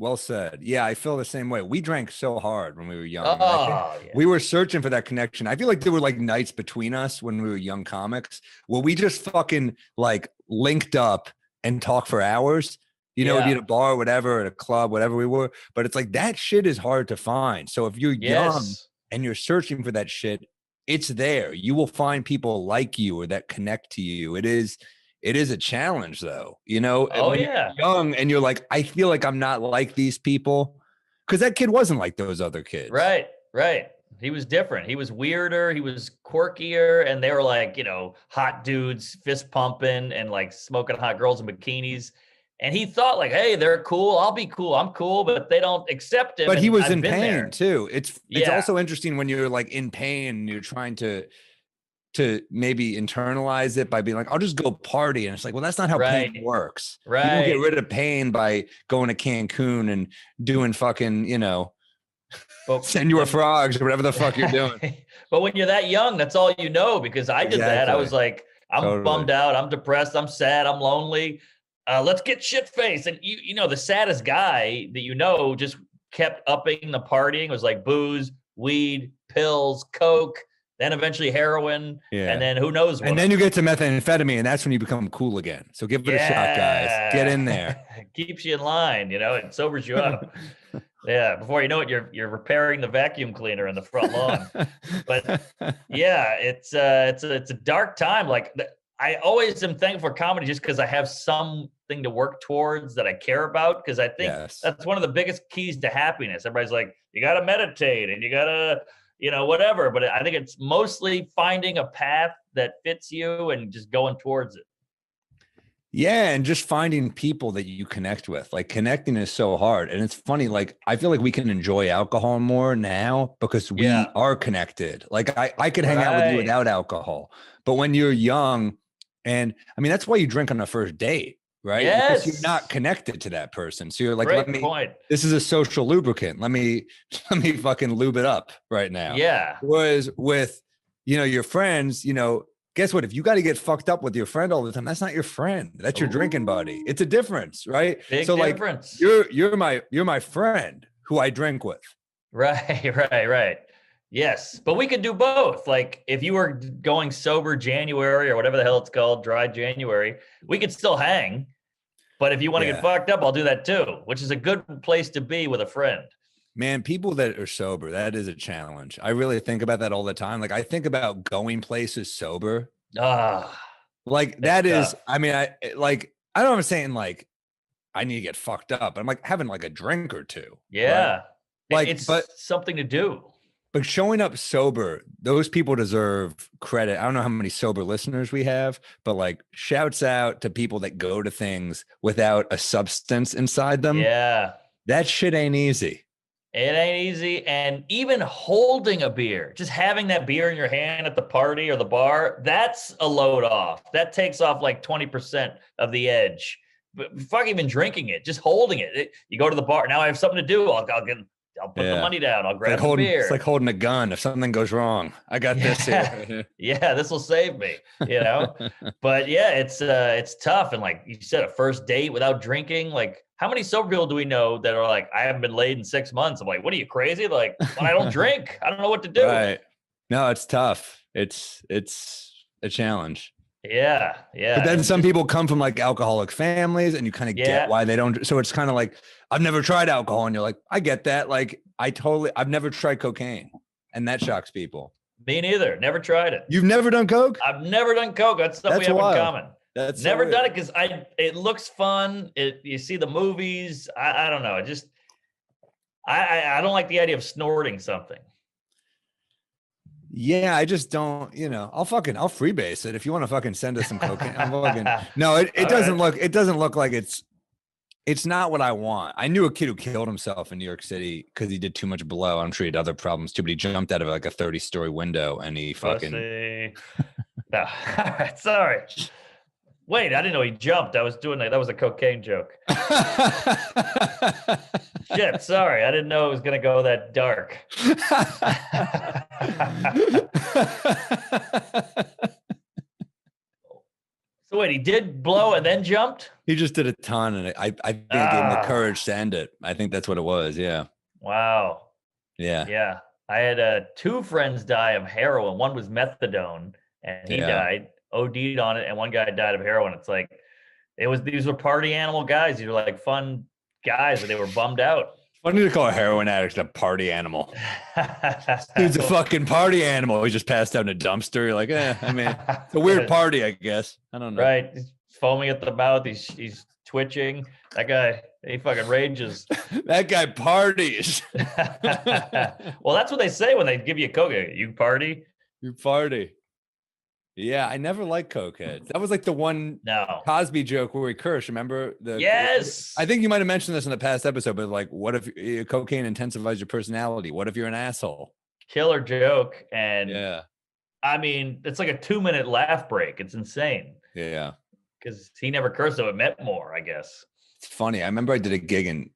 Well said. Yeah, I feel the same way. We drank so hard when we were young. And I think Oh yeah. we were searching for that connection. I feel like there were like nights between us when we were young comics where we just fucking like linked up and talked for hours. It'd be Yeah. at a bar, whatever, at a club, whatever we were. But it's like that shit is hard to find. So if you're young Yes. and you're searching for that shit, it's there. You will find people like you or that connect to you. It is a challenge though, Oh when yeah. you're young and you're like, I feel like I'm not like these people. Cause that kid wasn't like those other kids. Right. Right. He was different. He was weirder. He was quirkier, and they were like, hot dudes fist pumping and like smoking hot girls in bikinis. And he thought like, hey, they're cool. I'll be cool. I'm cool, but they don't accept him. But he and was I've in been pain there. too. It's Yeah. also interesting when you're like in pain and you're trying to maybe internalize it by being like, I'll just go party. And it's like, well, that's not how Right. pain works. Right. You don't get rid of pain by going to Cancun and doing fucking, But Senor Frogs or whatever the fuck you're doing. But when you're that young, that's all you know, because I did that. I Exactly. was like, I'm Totally. bummed out. I'm depressed. I'm sad. I'm lonely. Let's get shit faced. And the saddest guy that just kept upping the partying. It was like booze, weed, pills, coke, then eventually heroin, Yeah. and then who knows what. And then you get to methamphetamine, and that's when you become cool again. So give it a shot, guys. Get in there. Keeps you in line, it sobers you up. Yeah, before you know it, you're repairing the vacuum cleaner in the front lawn. But yeah, it's a dark time. Like I always am thankful for comedy just because I have something to work towards that I care about. Because I think Yes. that's one of the biggest keys to happiness. Everybody's like, you got to meditate and you got to, whatever. But I think it's mostly finding a path that fits you and just going towards it. Yeah, and just finding people that you connect with. Like connecting is so hard. And it's funny, like I feel like we can enjoy alcohol more now because we Yeah. are connected. Like I could hang out with you Right. without alcohol. But when you're young, and I mean that's why you drink on the first date, right? Because you're Yes. not connected to that person. So you're like, Great point. this is a social lubricant. Let me fucking lube it up right now. Yeah. Whereas with your friends, guess what? If you got to get fucked up with your friend all the time, that's not your friend. That's your drinking buddy. It's a difference, right? Big so difference. like you're my friend who I drink with. Right. Yes, but we could do both. Like if you were going sober January or whatever the hell it's called, dry January, we could still hang. But if you want to Yeah. get fucked up, I'll do that too, which is a good place to be with a friend. Man, people that are sober, that is a challenge. I really think about that all the time. Like I think about going places sober. Ah, Like that is, tough. I mean, I don't know if I'm saying like I need to get fucked up. I'm like having like a drink or two. Yeah. right? Like, It's but something to do. But showing up sober, those people deserve credit. I don't know how many sober listeners we have, but like shouts out to people that go to things without a substance inside them. Yeah. That shit ain't easy. It ain't easy. And even holding a beer, just having that beer in your hand at the party or the bar, that's a load off. That takes off like 20% of the edge. But fuck even drinking it, just holding it. You go to the bar. Now I have something to do. I'll put the money down. I'll grab a beer. It's like holding a gun. If something goes wrong, I got this here. Yeah, this will save me, But yeah, it's tough. And like you said, a first date without drinking, like how many sober people do we know that are like, I haven't been laid in 6 months? I'm like, what are you, crazy? Like, well, I don't drink. I don't know what to do. Right. No, it's tough. It's a challenge. Yeah, yeah. But then and some just- people come from like alcoholic families and you kind of Yeah. get why they don't. So it's kind of like, I've never tried alcohol. And you're like, I get that. Like, I've never tried cocaine. And that shocks people. Me neither. Never tried it. You've never done coke? I've never done coke. That's stuff we That's have wild. in common. That's so Never done it weird. because it looks fun. You see the movies. I don't know. It just I don't like the idea of snorting something. Yeah, I just don't, I'll freebase it. If you want to fucking send us some cocaine, no, it All doesn't look like it's not what I want. I knew a kid who killed himself in New York City because he did too much blow. I'm sure he had other problems too, but he jumped out of like a 30-story window and he fucking. Pussy. No, sorry. Wait, I didn't know he jumped. I was doing that. That was a cocaine joke. Shit, sorry. I didn't know it was gonna go that dark. So wait, he did blow and then jumped? He just did a ton, and I think it gave him the courage to end it. I think that's what it was. Yeah. Wow. Yeah. Yeah. I had 2 friends die of heroin. One was methadone, and he died, OD'd on it, and one guy died of heroin. It's like these were party animal guys. These were like fun guys, but they were bummed out. Funny to call a heroin addict a party animal. Dude's a fucking party animal. He just passed out in a dumpster. You're like, I mean, it's a weird party, I guess. I don't know. Right. He's foaming at the mouth. He's twitching. That guy, he fucking rages. That guy parties. Well, that's what they say when they give you coke. You party? You party. Yeah, I never liked cokeheads. That was like the one Cosby joke where he cursed. Remember? Yes. I think you might have mentioned this in the past episode, but like, what if cocaine intensifies your personality? What if you're an asshole? Killer joke. And yeah, I mean, it's like a 2-minute laugh break. It's insane. Yeah. Because he never cursed, so it meant more, I guess. It's funny. I remember I did a gig in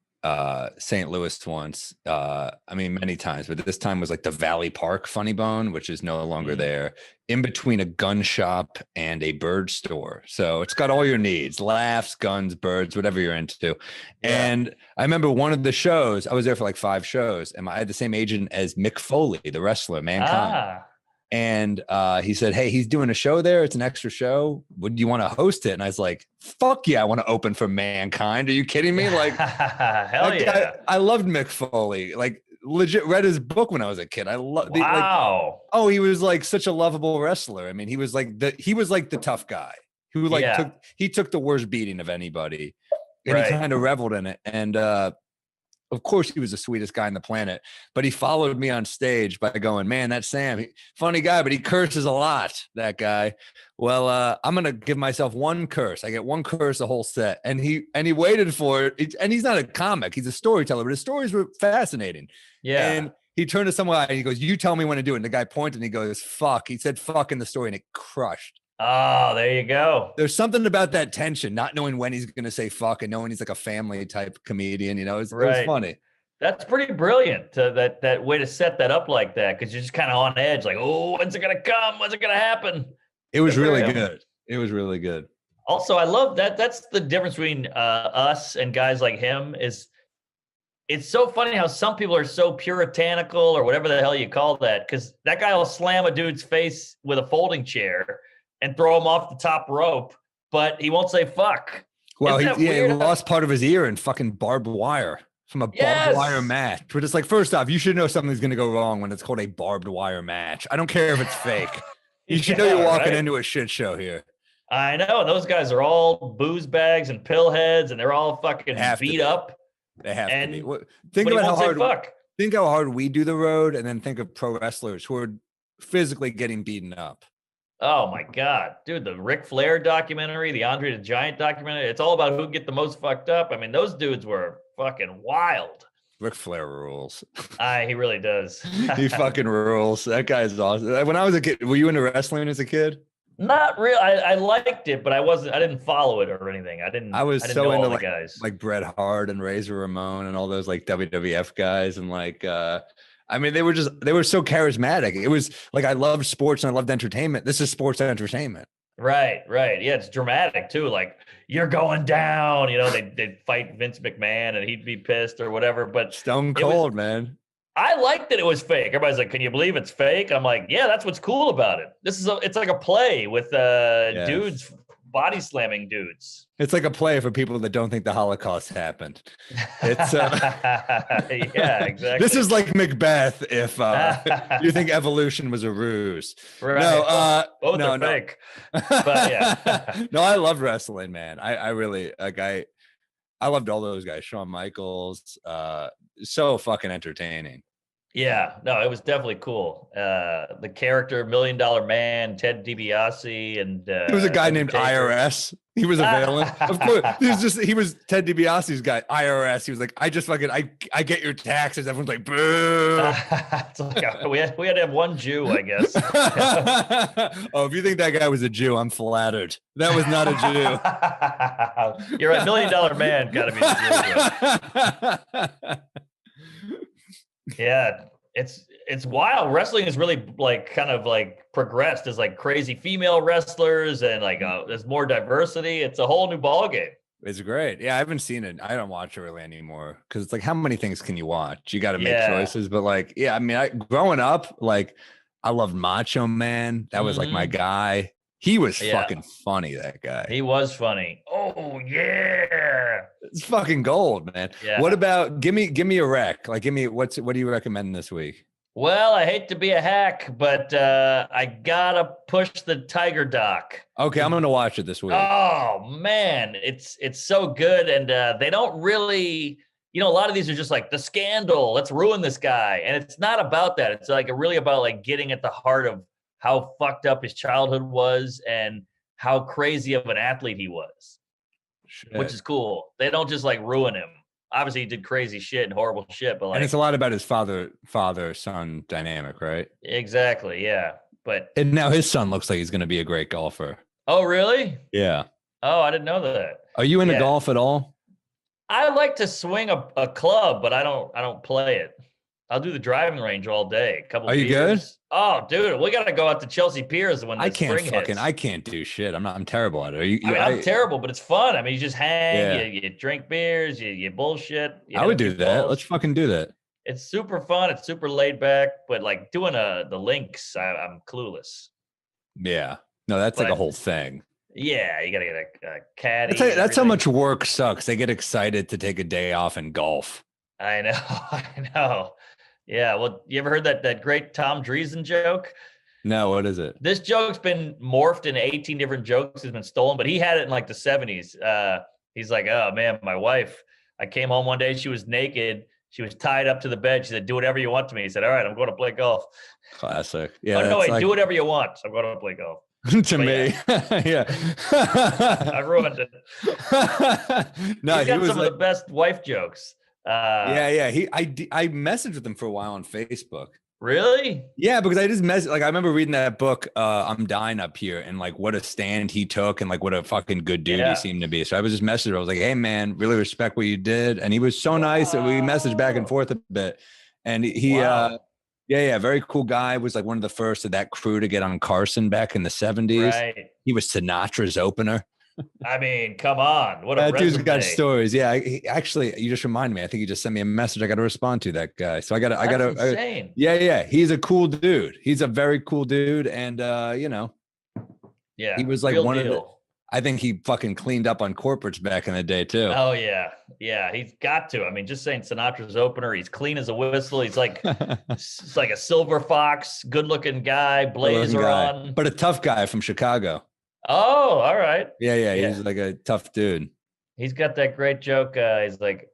St. Louis once. I mean, many times, but this time was like the Valley Park Funny Bone, which is no longer there, in between a gun shop and a bird store. So it's got all your needs: laughs, guns, birds, whatever you're into. Yeah. And I remember one of the shows, I was there for like 5 shows, and I had the same agent as Mick Foley, the wrestler, Mankind. And he said, hey, he's doing a show there. It's an extra show. Would you want to host it? And I was like, fuck yeah, I want to open for Mankind. Are you kidding me? Like, hell yeah. I loved Mick Foley. Like, legit read his book when I was a kid. I love. Wow. He was like such a lovable wrestler. I mean, he was like the tough guy who took the worst beating of anybody, and he kind of reveled in it. And of course, he was the sweetest guy on the planet, but he followed me on stage by going, man, that's Sam. Funny guy, but he curses a lot, that guy. Well, I'm going to give myself one curse. I get one curse a whole set. And he waited for it. And he's not a comic. He's a storyteller, but his stories were fascinating. Yeah. And he turned to someone and he goes, you tell me when to do it. And the guy pointed and he goes, fuck. He said fuck in the story and it crushed. Oh, there you go. There's something about that tension, not knowing when he's going to say fuck and knowing he's like a family type comedian, it was funny. That's pretty brilliant, that way to set that up like that, because you're just kind of on edge, like, oh, when's it going to come? When's it going to happen? It was really good. It was really good. Also, I love that. That's the difference between us and guys like him is it's so funny how some people are so puritanical or whatever the hell you call that, because that guy will slam a dude's face with a folding chair and throw him off the top rope, but he won't say fuck. Well, he lost part of his ear in fucking barbed wire from a barbed wire match. But it's like, first off, you should know something's going to go wrong when it's called a barbed wire match. I don't care if it's fake. You should know you're walking into a shit show here. I know. Those guys are all booze bags and pill heads, and they're all fucking beat up. They have to be. Think about how hard we do the road, and then think of pro wrestlers who are physically getting beaten up. Oh my God, dude, the Ric Flair documentary, the Andre the Giant documentary, it's all about who can get the most fucked up. I mean, those dudes were fucking wild. Ric Flair rules. He really does. He fucking rules. That guy is awesome. When I was a kid, were you into wrestling as a kid? Not real. I liked it, but I didn't follow it or anything. I didn't so into all the guys. Like Bret Hart and Razor Ramon and all those like WWF guys and like I mean, they were so charismatic. It was like, I loved sports and I loved entertainment. This is sports entertainment. Right. Yeah, it's dramatic too. Like, you're going down, they'd fight Vince McMahon and he'd be pissed or whatever. But Stone Cold, man. I liked that it was fake. Everybody's like, "Can you believe it's fake?" I'm like, "Yeah, that's what's cool about it. It's like a play with dudes body slamming dudes." It's like a play for people that don't think the Holocaust happened. It's yeah, exactly. This is like Macbeth if you think evolution was a ruse. Right. No, both no, are no. fake. But yeah. No, I love wrestling, man. I really like I loved all those guys. Shawn Michaels, so fucking entertaining. Yeah, no, it was definitely cool. The character, $1 Million Man, Ted DiBiase, and There was a guy named Undertaker. IRS. He was a villain. Of course, he was Ted DiBiase's guy. IRS. He was like, I just fucking I get your taxes. Everyone's like, boo. It's like, we had to have one Jew, I guess. Oh, if you think that guy was a Jew, I'm flattered. That was not a Jew. You're right, $1 Million Man got to be the Jew. Yeah, it's wild. Wrestling is really like kind of like progressed as like crazy female wrestlers and like there's more diversity. It's a whole new ballgame. It's great. Yeah, I haven't seen it. I don't watch it really anymore because it's like, how many things can you watch? You got to make choices. But like, yeah, I mean, growing up, like, I loved Macho Man. That was like my guy. He was fucking funny. That guy. He was funny. Oh yeah, it's fucking gold, man. Yeah. What about give me a rec? Like, what do you recommend this week? Well, I hate to be a hack, but I gotta push the Tiger doc. Okay, I'm gonna watch it this week. Oh man, it's so good, and they don't really, a lot of these are just like the scandal. Let's ruin this guy, and it's not about that. It's like really about like getting at the heart of how fucked up his childhood was and how crazy of an athlete he was, which is cool. They don't just like ruin him. Obviously, he did crazy shit and horrible shit, but like, and it's a lot about his father-son dynamic, right? Exactly, yeah. And now his son looks like he's going to be a great golfer. Oh, really? Yeah. Oh, I didn't know that. Are you into golf at all? I like to swing a club, but I don't play it. I'll do the driving range all day. Are you good? Oh, dude, we got to go out to Chelsea Piers when the spring hits. I can't do shit. I'm terrible at it. I'm terrible, but it's fun. I mean, you just hang, you drink beers, you bullshit. I would do that. Let's fucking do that. It's super fun. It's super laid back, but like doing the links, I'm clueless. Yeah. No, that's like a whole thing. Yeah, you got to get a caddy. That's how much work sucks. They get excited to take a day off and golf. I know. I know. Yeah, well, you ever heard that great Tom Dreesen joke? No, what is it? This joke's been morphed into 18 different jokes. It's been stolen, but he had it in like the 70s. He's like, oh, man, my wife, I came home one day. She was naked. She was tied up to the bed. She said, do whatever you want to me. He said, all right, I'm going to play golf. Classic. Yeah. Oh, no, wait, do whatever you want. I'm going to play golf. To me. Yeah. I ruined it. No, He's got some of the best wife jokes. Yeah. I messaged with him for a while on Facebook. Really? Yeah, because I just I remember reading that book, I'm Dying Up Here, and like what a stand he took and like what a fucking good dude he seemed to be. So I was just messaging. I was like, hey man, really respect what you did. And he was so nice that we messaged back and forth a bit. And he very cool guy. Was like one of the first of that crew to get on Carson back in the 70s. Right. He was Sinatra's opener. I mean, come on. What a that dude's resume. got stories. Yeah, actually, you just reminded me. I think he just sent me a message. I got to respond to that guy. So I got to. Insane. Yeah. He's a cool dude. He's a very cool dude, and yeah, he was like one of the. I think he fucking cleaned up on corporates back in the day too. Oh yeah, he's got to. I mean, just saying Sinatra's opener. He's clean as a whistle. He's like, it's like a silver fox, good-looking guy, blazer on, but a tough guy from Chicago. Oh, all right. Yeah. He's like a tough dude. He's got that great joke. He's like,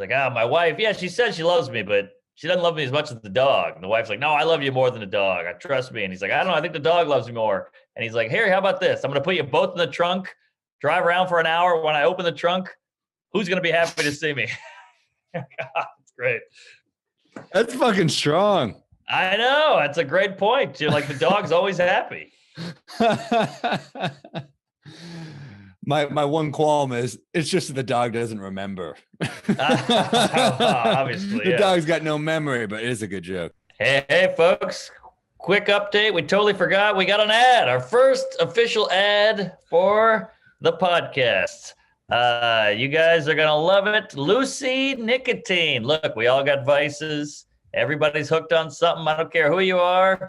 my wife. Yeah, she says she loves me, but she doesn't love me as much as the dog. And the wife's like, no, I love you more than the dog. Trust me. And he's like, I don't know. I think the dog loves me more. And he's like, here, how about this? I'm going to put you both in the trunk, drive around for an hour. When I open the trunk, who's going to be happy to see me? God, it's great. That's fucking strong. I know. That's a great point. You're like, the dog's always happy. My one qualm is it's just that the dog doesn't remember. Obviously, the dog's got no memory, but it is a good joke. Hey, folks! Quick update. We totally forgot. We got an ad. Our first official ad for the podcast. You guys are gonna love it. Lucy Nicotine. Look, we all got vices, Everybody's hooked on something. I don't care who you are.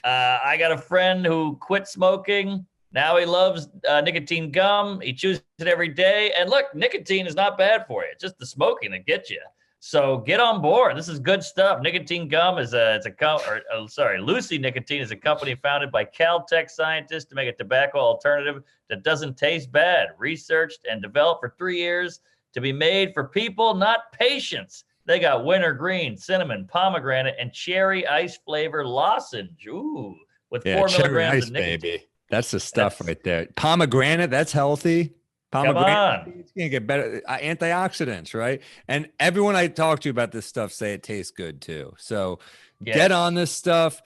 I got a friend who quit smoking. Now he loves nicotine gum. He chews it every day. And look, nicotine is not bad for you. It's just the smoking that gets you. So get on board. This is good stuff. Nicotine gum is Lucy Nicotine is a company founded by Caltech scientists to make a tobacco alternative that doesn't taste bad. Researched and developed for 3 years to be made for people, not patients. They got wintergreen, cinnamon, pomegranate, and cherry ice flavor lozenge. Ooh, with 4 milligrams of nicotine. Baby. That's the stuff right there. Pomegranate, that's healthy. Pomegranate, you can't get better. Antioxidants, right? And everyone I talk to about this stuff say it tastes good too. So get on this stuff.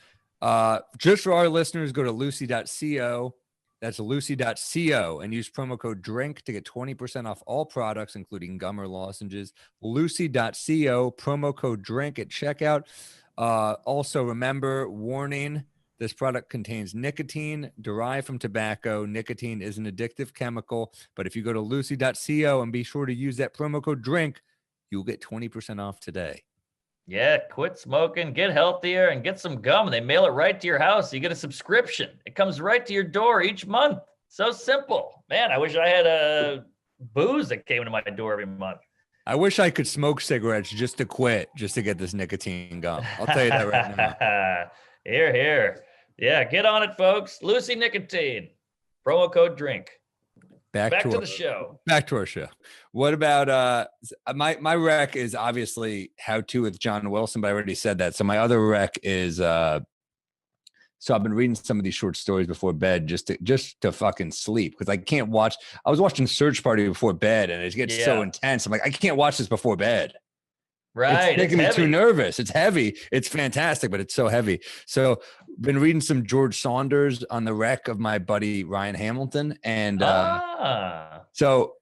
Just for our listeners, go to lucy.co. That's lucy.co and use promo code DRINK to get 20% off all products, including gum or lozenges. Lucy.co, promo code DRINK at checkout. Also, remember, warning, this product contains nicotine derived from tobacco. Nicotine is an addictive chemical, but if you go to lucy.co and be sure to use that promo code DRINK, you'll get 20% off today. Yeah, quit smoking, get healthier, and get some gum. They mail it right to your house. You get a subscription. It comes right to your door each month. So simple. Man, I wish I had a booze that came to my door every month. I wish I could smoke cigarettes just to quit, just to get this nicotine gum. I'll tell you that right now. Here, here. Yeah, get on it, folks. Lucy Nicotine. Promo code DRINK. Back to the show. Back to our show. What about my rec is obviously How To with John Wilson, but I already said that. So my other rec is so I've been reading some of these short stories before bed just to fucking sleep because I can't watch. I was watching Search Party before bed and it gets so intense. I'm like, I can't watch this before bed. Right. It's making me too nervous. It's heavy. It's fantastic, but it's so heavy. So been reading some George Saunders on the rec of my buddy Ryan Hamilton. And so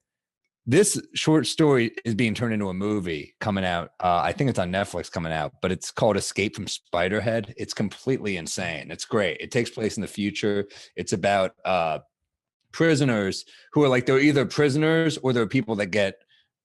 this short story is being turned into a movie coming out. I think it's on Netflix coming out, but it's called Escape from Spiderhead. It's completely insane. It's great. It takes place in the future. It's about prisoners who are like, they're either prisoners or they're people that get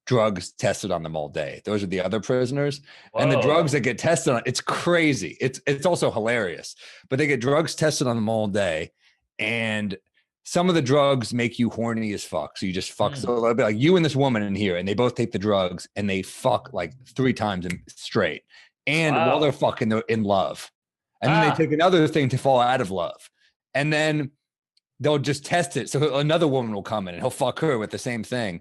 drugs tested on them all day. Those are the other prisoners. Whoa. And the drugs that get tested on, it's crazy. It's also hilarious, but they get drugs tested on them all day. And some of the drugs make you horny as fuck. So you just fuck. So it'll be like you and this woman in here and they both take the drugs and they fuck like 3 times straight. And while they're fucking, they're in love. And then they take another thing to fall out of love. And then they'll just test it. So another woman will come in and he'll fuck her with the same thing.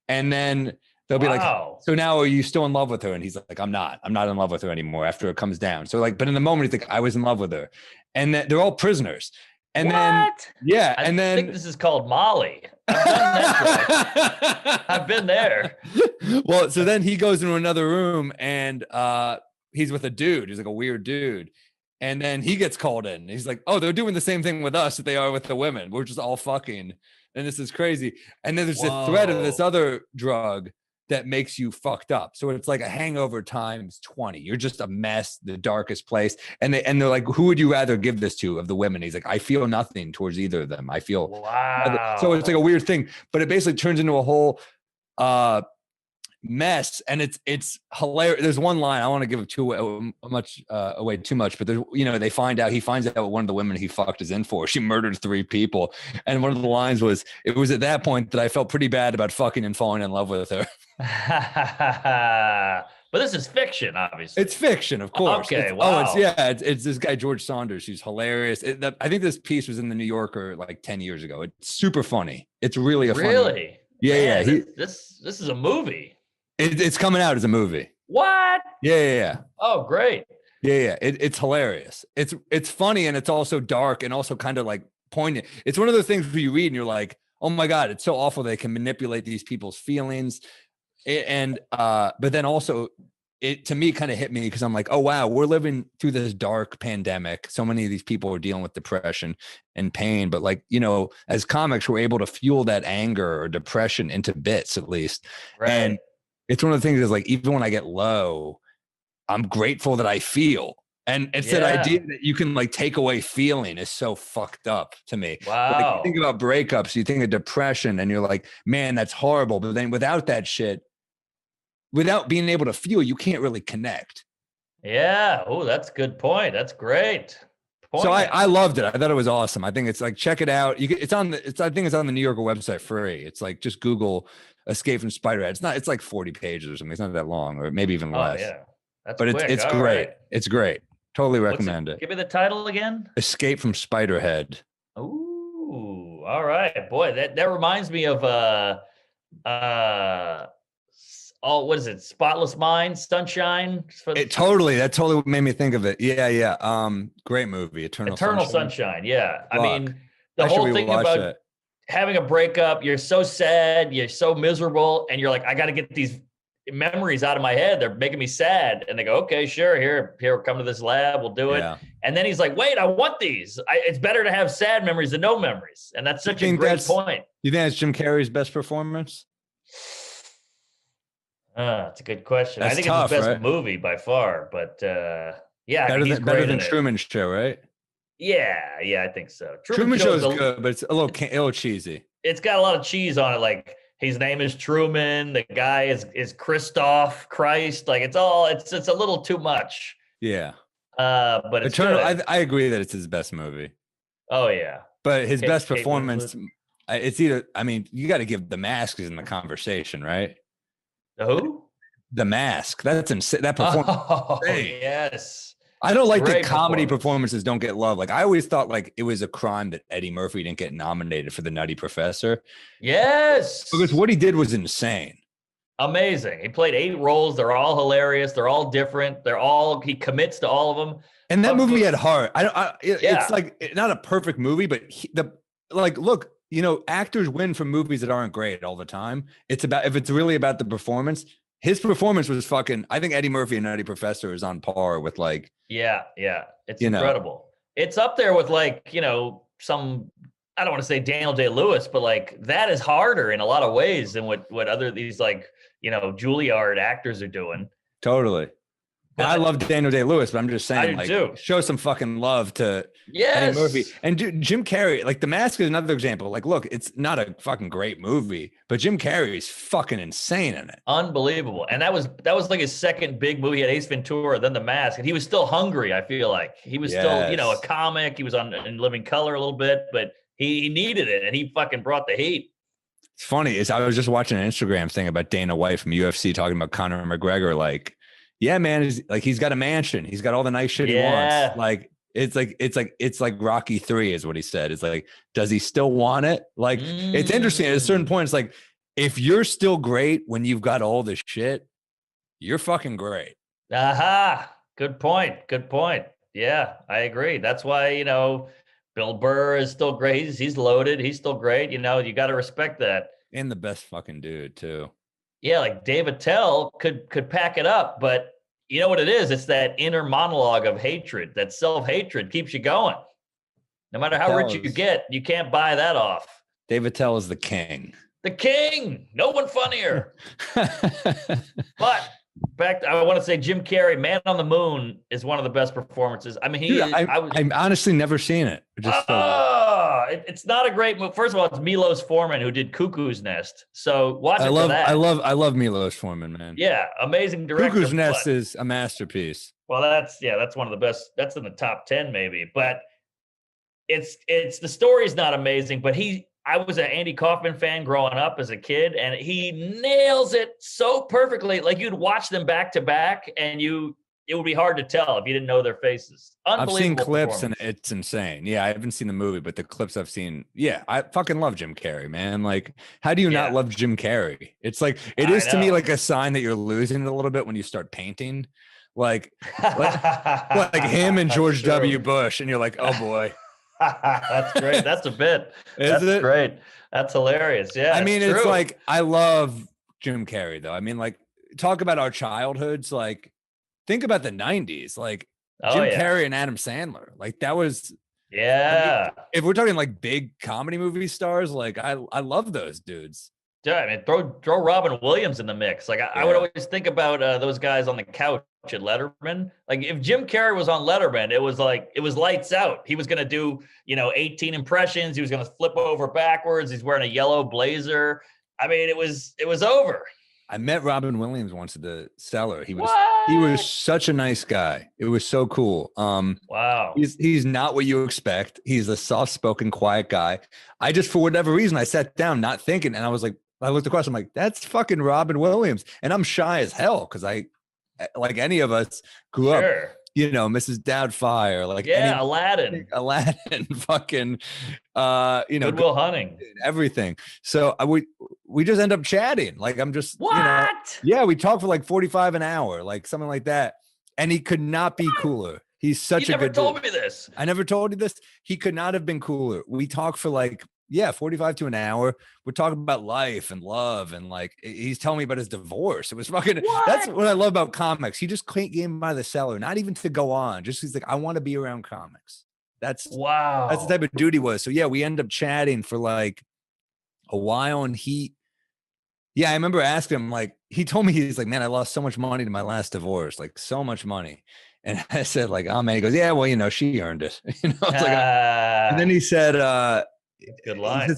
And then they'll be like, so now are you still in love with her? And he's like, I'm not in love with her anymore after it comes down. So like, but in the moment he's like, I was in love with her. And then they're all prisoners. And then, I think this is called Molly. I've been there. Well, so then he goes into another room and he's with a dude. He's like a weird dude. And then he gets called in. He's like, oh, they're doing the same thing with us that they are with the women. We're just all fucking. And this is crazy. And then there's a threat of this other drug that makes you fucked up. So it's like a hangover times 20. You're just a mess, the darkest place. And they're like, who would you rather give this to of the women? He's like, I feel nothing towards either of them. I feel so it's like a weird thing, but it basically turns into a whole mess. And it's hilarious. There's one line, I don't want to give it away too much, but there's, he finds out what one of the women he fucked is in for. She murdered 3 people. And one of the lines was, it was at that point that I felt pretty bad about fucking and falling in love with her. But this is fiction, obviously. It's fiction, of course. Okay, it's this guy George Saunders who's hilarious. I think this piece was in the New Yorker like 10 years ago. It's super funny. It's really funny. Yeah. This is a movie. It's coming out as a movie. What? Yeah. Oh, great. Yeah. It's hilarious. It's funny and it's also dark and also kind of like poignant. It's one of those things where you read and you're like, oh my God, it's so awful they can manipulate these people's feelings. But then also it to me kind of hit me because I'm like, oh wow, we're living through this dark pandemic. So many of these people are dealing with depression and pain, but like, as comics, we're able to fuel that anger or depression into bits at least. Right. And it's one of the things is like, even when I get low, I'm grateful that I feel. And it's that idea that you can like take away feeling is so fucked up to me. Wow. Like, you think about breakups, you think of depression and you're like, man, that's horrible. But then without that shit, without being able to feel, you can't really connect. Yeah. Oh, that's a good point. That's great. So Poignant. I loved it. I thought it was awesome. I think it's like, check it out. It's on I think it's on the New Yorker website free. It's like, just Google Escape from Spiderhead. It's like 40 pages or something. It's not that long, or maybe even Oh less. yeah. That's But quick. it's All great. right. It's great. Totally recommend it. Give me the title again. Escape from Spiderhead. Ooh, all right, boy. That reminds me of what is it? Spotless Mind, Sunshine. That totally made me think of it. Yeah. Great movie, Eternal Sunshine. Yeah. I Fuck. mean, the I should whole thing rewatch about that. having a breakup, you're so sad, you're so miserable, and you're like, I got to get these memories out of my head. They're making me sad. And they go, okay, sure. Here, come to this lab. We'll do it. Yeah. And then he's like, wait, I want these. It's better to have sad memories than no memories. And that's such a great point. You think that's Jim Carrey's best performance? That's a good question. That's I think tough, it's his best right? movie by far. But yeah, Better he's than great in it. Truman Show, right? Yeah, I think so. Truman Show is good, but it's a little cheesy. It's got a lot of cheese on it. Like, his name is Truman. The guy is Christoph Christ. Like, it's a little too much. Yeah. But it's Eternal. good. I agree that it's his best movie. Oh yeah. But his best Kate performance, it's either. I mean, you got to give The Mask is in the conversation, right? The who? The Mask. That's insane. That performance. Oh insane. yes. I don't like Great that comedy performance. performances don't get love. Like, I always thought like it was a crime that Eddie Murphy didn't get nominated for The Nutty Professor, Yes. because what he did was insane. Amazing. He played 8 roles. They're all hilarious. They're all different. He commits to all of them. And that Of movie course. had heart. Yeah. It's like not a perfect movie, but look, actors win from movies that aren't great all the time. It's about, if it's really about the performance, his performance was fucking. I think Eddie Murphy and Nutty Professor is on par with like. Yeah. It's You know. incredible. It's up there with like, some, I don't want to say Daniel Day-Lewis, but like that is harder in a lot of ways than what other these like, Juilliard actors are doing. Totally. But I love Daniel Day-Lewis, but I'm just saying, I do like, too. show some fucking love to Yes. Eddie Murphy. And Jim Carrey, like The Mask is another example. Like, look, it's not a fucking great movie, but Jim Carrey is fucking insane in it. Unbelievable. And that was like his second big movie. He had Ace Ventura, then The Mask, and he was still hungry. I feel like he was still, a Yes. comic. He was in Living Color a little bit, but he needed it, and he fucking brought the heat. It's funny is I was just watching an Instagram thing about Dana White from UFC talking about Conor McGregor. Like, yeah, man, he's got a mansion. He's got all the nice shit he Yeah. wants. Like, it's like Rocky 3 is what he said. It's like, does he still want it? Like, it's interesting at a certain point. It's like, if you're still great when you've got all this shit, you're fucking great. Aha. Good point. Yeah, I agree. That's why, Bill Burr is still great. He's loaded. He's still great. You got to respect that. And the best fucking dude too. Yeah, like Dave Attell could pack it up, but you know what it is? It's that inner monologue of hatred. That self-hatred keeps you going. No matter how rich you get, you can't buy that off. Dave Attell is the king. The king. No one funnier. But I want to say Jim Carrey, Man on the Moon, is one of the best performances. I mean, I've honestly never seen it. It's not a great movie. First of all, it's Milos Forman who did Cuckoo's Nest. So watch it for that. I love Milos Forman, man. Yeah, amazing director. Cuckoo's Nest is a masterpiece. Well, that's one of the best. That's in the top 10 maybe. But it's the story's not amazing, but I was an Andy Kaufman fan growing up as a kid, and he nails it so perfectly. Like, you'd watch them back to back, and it would be hard to tell if you didn't know their faces. I've seen clips and it's insane. Yeah, I haven't seen the movie, but the clips I've seen, yeah, I fucking love Jim Carrey, man. Like, how do you not love Jim Carrey? It's like, it is to me like a sign that you're losing it a little bit when you start painting. Like him and George W. Bush, and you're like, oh boy. That's great. That's a bit. That's great. That's hilarious. Yeah. I mean, it's like, I love Jim Carrey though. I mean, like, talk about our childhoods. Like, think about the 90s. Like, Jim Carrey and Adam Sandler. Like, that was. Yeah. I mean, if we're talking like big comedy movie stars, like I love those dudes. Yeah, I mean, throw Robin Williams in the mix. Like, I would always think about those guys on the couch at Letterman. Like, if Jim Carrey was on Letterman, it was lights out. He was going to do, 18 impressions. He was going to flip over backwards. He's wearing a yellow blazer. I mean, it was over. I met Robin Williams once at the cellar. He was What? such a nice guy. It was so cool. Wow. He's not what you expect. He's a soft-spoken, quiet guy. I just, for whatever reason, I sat down not thinking, and I was like, I looked across, I'm like, that's fucking Robin Williams. And I'm shy as hell because I, like any of us, grew up, you know, Mrs. Doubtfire, like Aladdin, fucking, you know, Good Will Hunting, everything. So we just end up chatting. Like I'm just, what? You know, yeah, we talked for like 45 an hour, like something like that. And he could not be cooler. He's such a good dude. You never told me this. I never told you this. He could not have been cooler. We talked for like, 45 to an hour. We're talking about life and love. And like, he's telling me about his divorce. It was fucking, that's what I love about comics. He just can't get him by the cellar, not even to go on. Just, he's like, I want to be around comics. That's the type of dude he was. So yeah, we end up chatting for like a while. And I remember asking him, like, he told me, he's like, man, I lost so much money to my last divorce, like so much money. And I said, like, oh man, he goes, yeah, well, you know, she earned it. You know, it's like, and then he said, good line.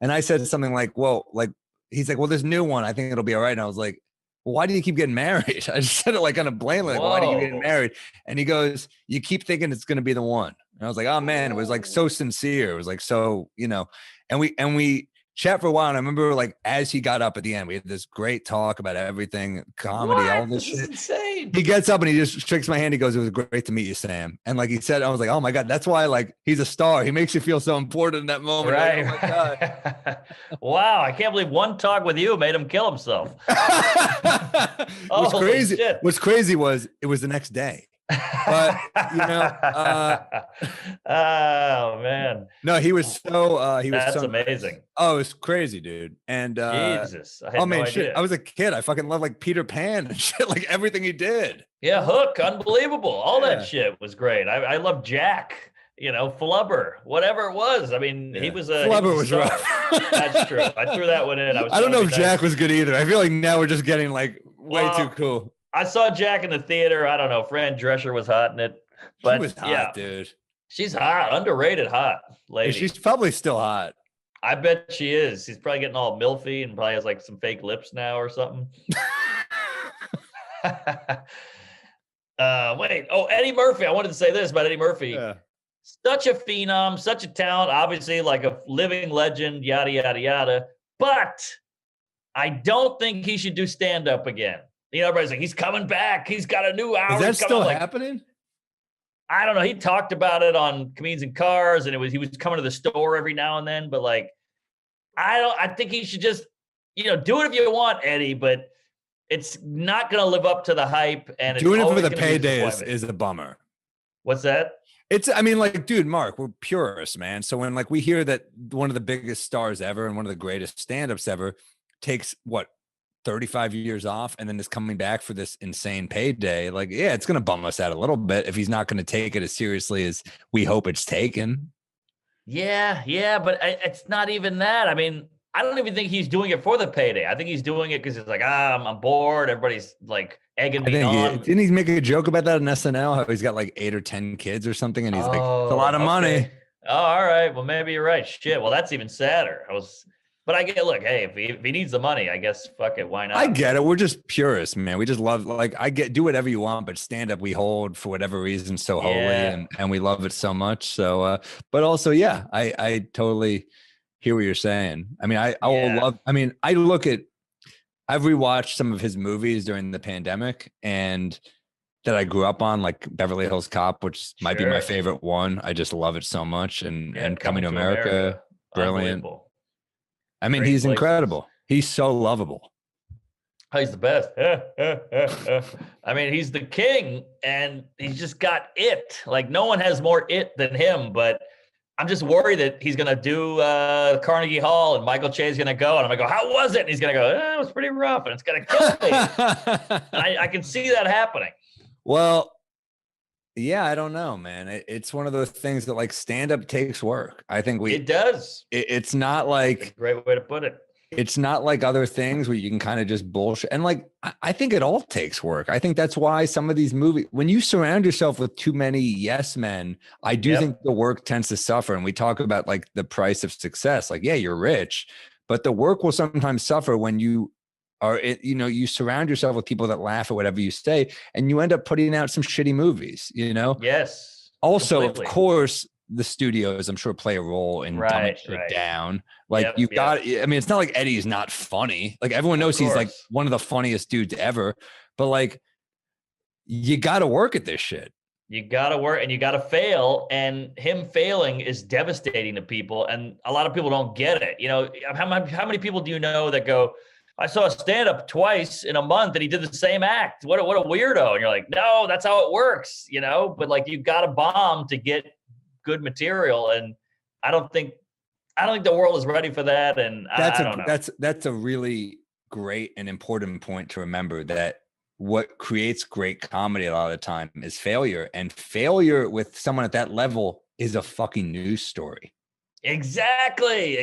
And I said something like, well, like, he's like, well, this new one, I think it'll be all right. And I was like, well, why do you keep getting married? I just said it like kind of blamely, like, why do you keep getting married? And he goes, you keep thinking it's going to be the one. And I was like, oh man, it was like so sincere. It was like, so, you know, and we chat for a while. And I remember like, as he got up at the end, we had this great talk about everything, comedy, all this shit. Is insane. He gets up and he just shakes my hand. He goes, it was great to meet you, Sam. And like he said, I was like, oh my God, that's why like he's a star. He makes you feel so important in that moment. Right. Like, oh my God. Wow. I can't believe one talk with you made him kill himself. What's crazy was it was the next day. But you know, oh man, no, he was so that's amazing. Oh, it's crazy, dude. And Jesus, I had no idea. shit, I was a kid. I fucking loved like Peter Pan and shit, like everything he did. Yeah, Hook, unbelievable. All that shit was great. I love Jack. You know, Flubber, whatever it was. I mean, he was a Flubber was rough. That's true. I threw that one in. I don't know if Jack was good either. I feel like now we're just getting like way too cool. I saw Jack in the theater. I don't know. Fran Drescher was hot in it. But she was hot, dude. She's hot, underrated hot lady. She's probably still hot. I bet she is. She's probably getting all milfy and probably has like some fake lips now or something. Wait. Oh, Eddie Murphy. I wanted to say this about Eddie Murphy. Yeah. Such a phenom, such a talent, obviously like a living legend, yada, yada, yada. But I don't think he should do stand-up again. You know, everybody's like, he's coming back. He's got a new hour. Is that still happening? I don't know. He talked about it on Comedians in Cars, and he was coming to the store every now and then. But like, I think he should just, you know, do it if you want, Eddie. But it's not going to live up to the hype. And doing it for the payday is a bummer. What's that? I mean, like, dude, Mark, we're purists, man. So when like we hear that one of the biggest stars ever and one of the greatest stand-ups ever takes 35 years off and then is coming back for this insane payday, like, yeah, it's going to bum us out a little bit if he's not going to take it as seriously as we hope it's taken. Yeah, but it's not even that. I mean, I don't even think he's doing it for the payday. I think he's doing it because he's like, I'm bored. Everybody's like egging me on. Didn't he make a joke about that on SNL? How he's got like 8 or 10 kids or something, and he's like, it's a lot of money. Oh, all right. Well, maybe you're right. Shit. Well, that's even sadder. But I get, look, hey, if he needs the money, I guess, fuck it, why not? I get it. We're just purists, man. We just love, like, do whatever you want, but stand up we hold for whatever reason so holy, and we love it so much. So, but also, yeah, I totally hear what you're saying. I mean, I've rewatched some of his movies during the pandemic and that I grew up on, like Beverly Hills Cop, which might be my favorite one. I just love it so much. And Coming to America, brilliant. I mean, he's incredible. He's so lovable. Oh, he's the best. I mean, he's the king, and he's just got it. Like, no one has more it than him, but I'm just worried that he's going to do Carnegie Hall, and Michael Che's going to go, and I'm going to go, how was it? And he's going to go, it was pretty rough, and it's going to kill me. I can see that happening. Well, yeah, I don't know, man. It's one of those things that like stand-up takes work. I think it does. It's not like that's a great way to put it. It's not like other things where you can kind of just bullshit. And like, I think it all takes work. I think that's why some of these movies, when you surround yourself with too many yes men, I do think the work tends to suffer. And we talk about like the price of success. Like, yeah, you're rich, but the work will sometimes suffer when you or you surround yourself with people that laugh at whatever you say, and you end up putting out some shitty movies, Yes. Also, completely. of course, the studios, I'm sure, play a role in dumbing shit Right. down. Like Yep, you've yep. got, I mean, it's not like Eddie's not funny. Like everyone knows he's like course. one of the funniest dudes ever, but like you got to work at this shit. You got to work and you got to fail. And him failing is devastating to people. And a lot of people don't get it. How many people do you know that go, I saw a stand-up twice in a month and he did the same act. What a weirdo. And you're like, no, that's how it works, but like you got to bomb to get good material. And I don't think the world is ready for that. And I don't know. That's a really great and important point to remember, that what creates great comedy a lot of the time is failure, and failure with someone at that level is a fucking news story. Exactly.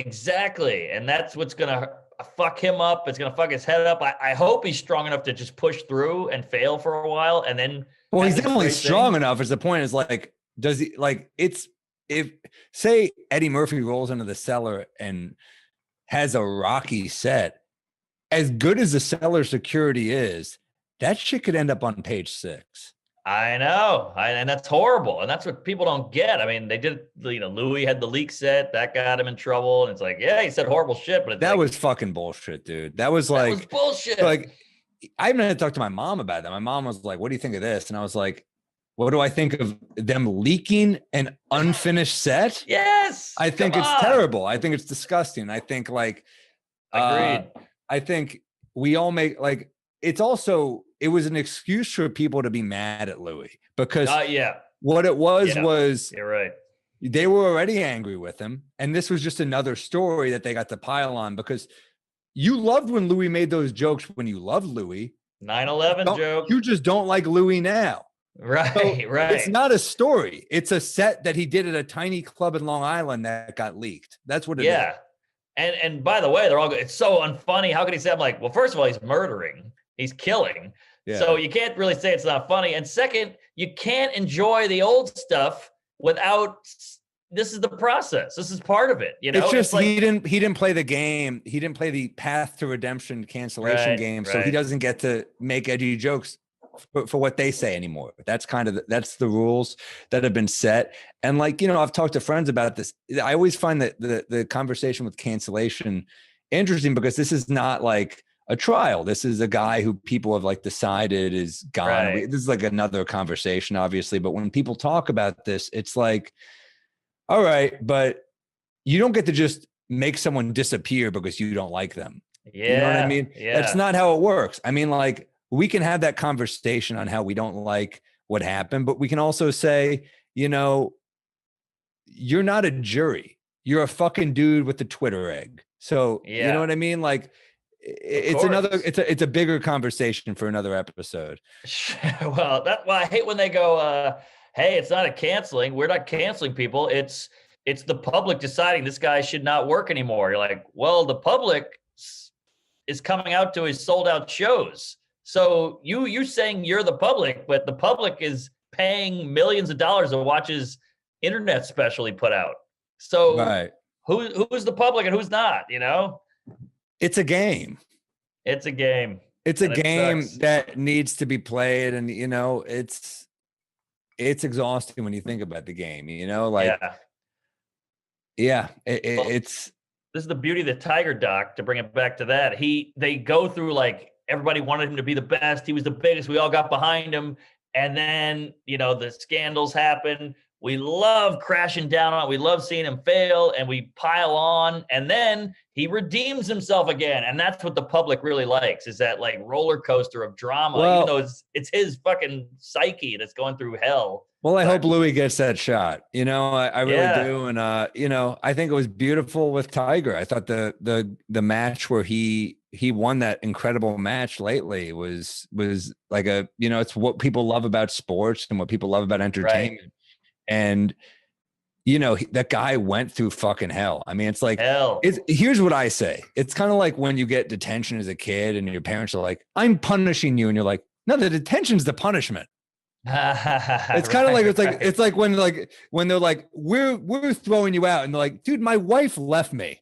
And that's what's going to fuck him up. It's going to fuck his head up. I hope he's strong enough to just push through and fail for a while. And then, well, he's definitely strong enough. Is the point is like, does he like if say Eddie Murphy rolls into the cellar and has a rocky set, as good as the cellar security is, that shit could end up on page 6. I know. And that's horrible. And that's what people don't get. I mean, they did, Louis had the leak set that got him in trouble. And it's like, yeah, he said horrible shit, but that was fucking bullshit, dude. That was bullshit. Like, I even had to talk to my mom about that. My mom was like, what do you think of this? And I was like, what do I think of them leaking an unfinished set? Yes. I think it's terrible. I think it's disgusting. I think like, agreed. I think we all make like, it was an excuse for people to be mad at Louis, because what it was you're right. They were already angry with him. And this was just another story that they got to pile on, because you loved when Louis made those jokes when you loved Louis. 9/11 joke. You just don't like Louis now. Right, so right. It's not a story. It's a set that he did at a tiny club in Long Island that got leaked. That's what it is. Yeah. And by the way, they're all good. It's so unfunny. How could he say, I'm like, well, first of all, he's murdering. He's killing. Yeah. So you can't really say it's not funny. And second, you can't enjoy the old stuff without, this is the process. This is part of it. It's just like, he didn't play the game. He didn't play the path to redemption cancellation game. So he doesn't get to make edgy jokes for what they say anymore. That's that's the rules that have been set. And like, I've talked to friends about this. I always find that the conversation with cancellation interesting, because this is not like a trial. This is a guy who people have like decided is gone. Right. This is like another conversation, obviously. But when people talk about this, it's like, all right, but you don't get to just make someone disappear because you don't like them. Yeah. You know what I mean? Yeah. That's not how it works. I mean, like, we can have that conversation on how we don't like what happened, but we can also say, you're not a jury. You're a fucking dude with the Twitter egg. So, you know what I mean? Like, it's a bigger conversation for another episode. Well, I hate when they go, hey, it's not a canceling. We're not canceling people. It's the public deciding this guy should not work anymore. You're like, well, the public is coming out to his sold out shows. So you're saying you're the public, but the public is paying millions of dollars to watch his internet special he put out. So who's the public and who's not, It's a game. It's a game. It's a game that needs to be played. And, it's exhausting when you think about the game, it's. This is the beauty of the Tiger doc, to bring it back to that. They go through like, everybody wanted him to be the best. He was the biggest. We all got behind him. And then, the scandals happen. We love crashing down on it. We love seeing him fail, and we pile on. And then he redeems himself again. And that's what the public really likes, is that like roller coaster of drama, even though it's his fucking psyche that's going through hell. Well, I hope Louis gets that shot. I really do. And, I think it was beautiful with Tiger. I thought the match where he won that incredible match lately was like it's what people love about sports and what people love about entertainment. Right. And, that guy went through fucking hell. I mean, it's like, here's what I say. It's kind of like when you get detention as a kid and your parents are like, I'm punishing you. And you're like, no, the detention's the punishment. It's kind of like, it's like when they're like, we're throwing you out, and they're like, dude, my wife left me.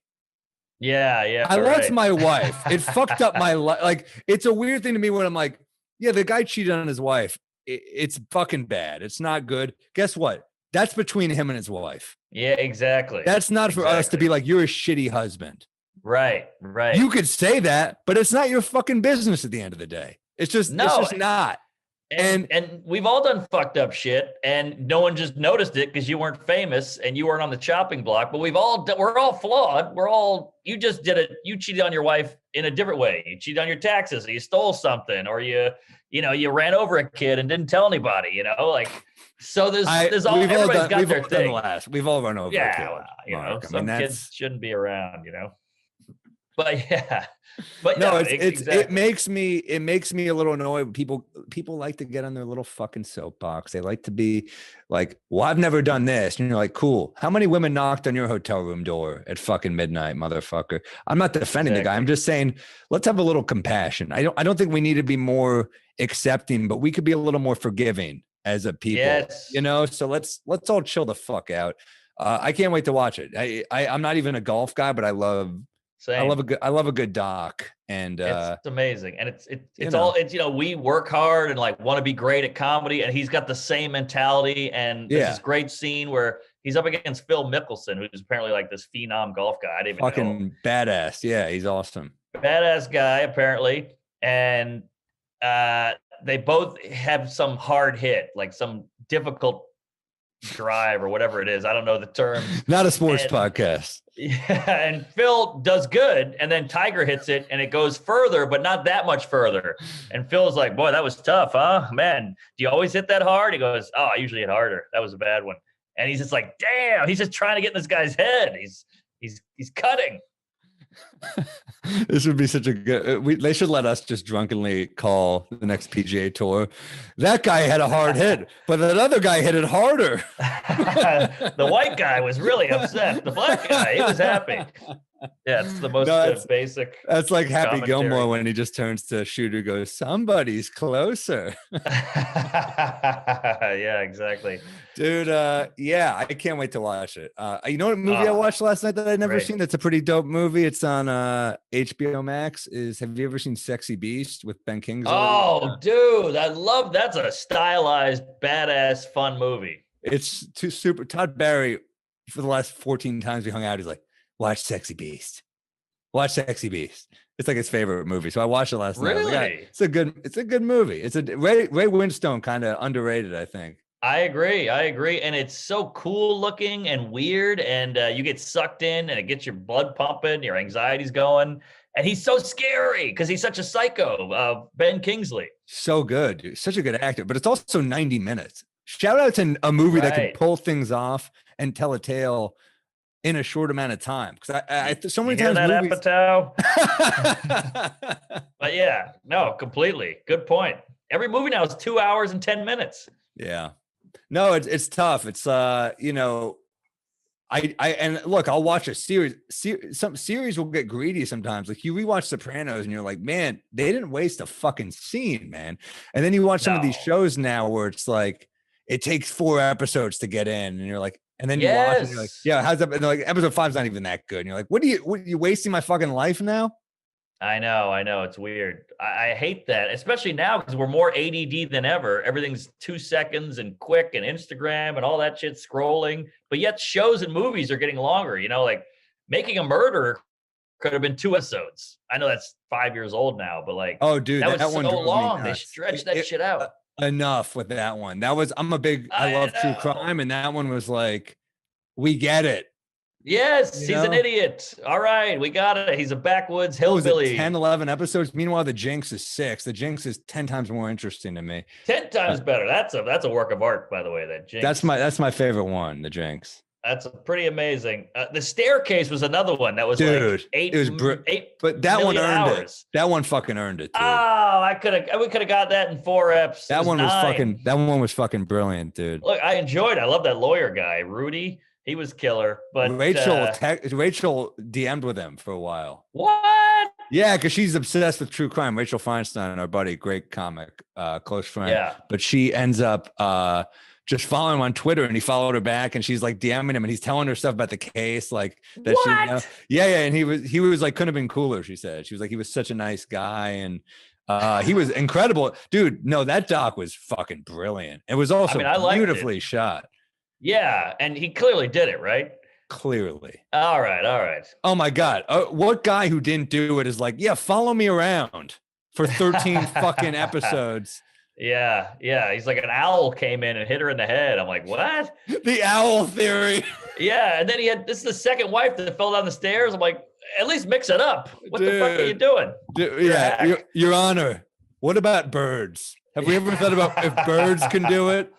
Yeah, yeah. I lost right. my wife. It fucked up my life. Like, it's a weird thing to me when I'm like, yeah, the guy cheated on his wife. It's fucking bad. It's not good. Guess what? That's between him and his wife. Yeah, exactly. That's not for us to be like, you're a shitty husband. Right, right. You could say that, but it's not your fucking business at the end of the day. It's just not. And we've all done fucked up shit, and no one just noticed it because you weren't famous and you weren't on the chopping block. But we're all flawed. You just did it. You cheated on your wife in a different way. You cheated on your taxes, or you stole something, or you ran over a kid and didn't tell anybody. So everybody's got their thing. We've all run over. Yeah, well, some kids shouldn't be around. But yeah. But no, no, exactly. It makes me a little annoyed. People like to get on their little fucking soapbox. They like to be like, well, I've never done this. And you're like, cool. How many women knocked on your hotel room door at fucking midnight, motherfucker? I'm not defending the guy. I'm just saying, let's have a little compassion. I don't think we need to be more accepting, but we could be a little more forgiving as a people. Yes. So let's all chill the fuck out. I can't wait to watch it. I'm not even a golf guy, but I love a good doc, and it's amazing. And we work hard and like want to be great at comedy, and he's got the same mentality. And there's this great scene where he's up against Phil Mickelson, who's apparently like this phenom golf guy. I didn't even fucking badass. Yeah, he's awesome. Badass guy, apparently. And they both have some hard hit, like some difficult drive or whatever it is. I don't know the term. Not a sports podcast. Yeah, and Phil does good, and then Tiger hits it, and it goes further, but not that much further. And Phil's like, boy, that was tough, huh? Man, do you always hit that hard? He goes, oh, I usually hit harder. That was a bad one. And he's just like, damn, he's just trying to get in this guy's head. He's cutting. This would be such a good. They should let us just drunkenly call the next PGA Tour. That guy had a hard hit, but that other guy hit it harder. The white guy was really upset. The black guy, he was happy. Yeah, it's the most basic. That's like Happy commentary. Gilmore when he just turns to Shooter, goes, "Somebody's closer." Yeah, exactly. Dude, yeah, I can't wait to watch it. You know what movie I watched last night that I'd never seen? That's a pretty dope movie. It's on HBO Max. Have you ever seen Sexy Beast with Ben Kingsley? Oh, dude, that's a stylized, badass, fun movie. It's too super. Todd Barry, for the last 14 times we hung out, he's like, watch Sexy Beast. Watch Sexy Beast. It's like his favorite movie. So I watched it last night. Really? It's a good movie. It's a Ray Winstone kind of underrated, I think. I agree. And it's so cool looking and weird. And you get sucked in and it gets your blood pumping, your anxiety's going. And he's so scary because he's such a psycho, Ben Kingsley. So good, dude. Such a good actor. But it's also 90 minutes. Shout out to a movie that can pull things off and tell a tale in a short amount of time. Because I so many times that movies... But yeah, no, completely. Good point. Every movie now is 2 hours and 10 minutes. Yeah. No, it's tough. It's I and look, I'll watch a series. Some series will get greedy sometimes. Like you rewatch Sopranos and you're like, man, they didn't waste a fucking scene, man. And then you watch some of these shows now where it's like it takes 4 episodes to get in, and you're like, and then you watch it and you're like, yeah, how's that? And they're like, episode 5's not even that good. And you're like, what are you wasting my fucking life now? I know. It's weird. I hate that, especially now because we're more ADD than ever. Everything's 2 seconds and quick, and Instagram and all that shit scrolling. But yet shows and movies are getting longer. Like Making a Murderer could have been 2 episodes. I know that's 5 years old now, but like, oh, dude, that was one so long. They stretched that shit out. Enough with that one. I love true crime, and that one was like, we get it. Yes, he's an idiot. All right, we got it. He's a backwoods hillbilly. 10, 11 episodes. Meanwhile, the Jinx is 6. The Jinx is 10 times more interesting to me. 10 times better. That's a work of art, by the way. That Jinx. That's my favorite one. The Jinx. That's pretty amazing. The Staircase was another one that was, dude, like 8. It was 8, but that one earned hours. It. That one fucking earned it. Dude. Oh, we could have got that in 4 eps. That one was fucking brilliant, dude. Look, I enjoyed it. I love that lawyer guy, Rudy. He was killer. But Rachel DM'd with him for a while. What? Yeah, because she's obsessed with true crime. Rachel Feinstein, our buddy, great comic, close friend. Yeah. But she ends up just following him on Twitter, and he followed her back, and she's like DMing him, and he's telling her stuff about the case, like that What? yeah, and he was like, couldn't have been cooler. She said, she was like, he was such a nice guy, and he was incredible, dude. No, that doc was fucking brilliant. It was also beautifully shot. Yeah, and he clearly did it, right? Clearly. All right. Oh my God, what guy who didn't do it is like, yeah, follow me around for 13 fucking episodes. Yeah. He's like, an owl came in and hit her in the head. I'm like, what? The owl theory. Yeah, and then this is the second wife that fell down the stairs. I'm like, at least mix it up. What the fuck are you doing? Your Honor, what about birds? Have we ever thought about if birds can do it?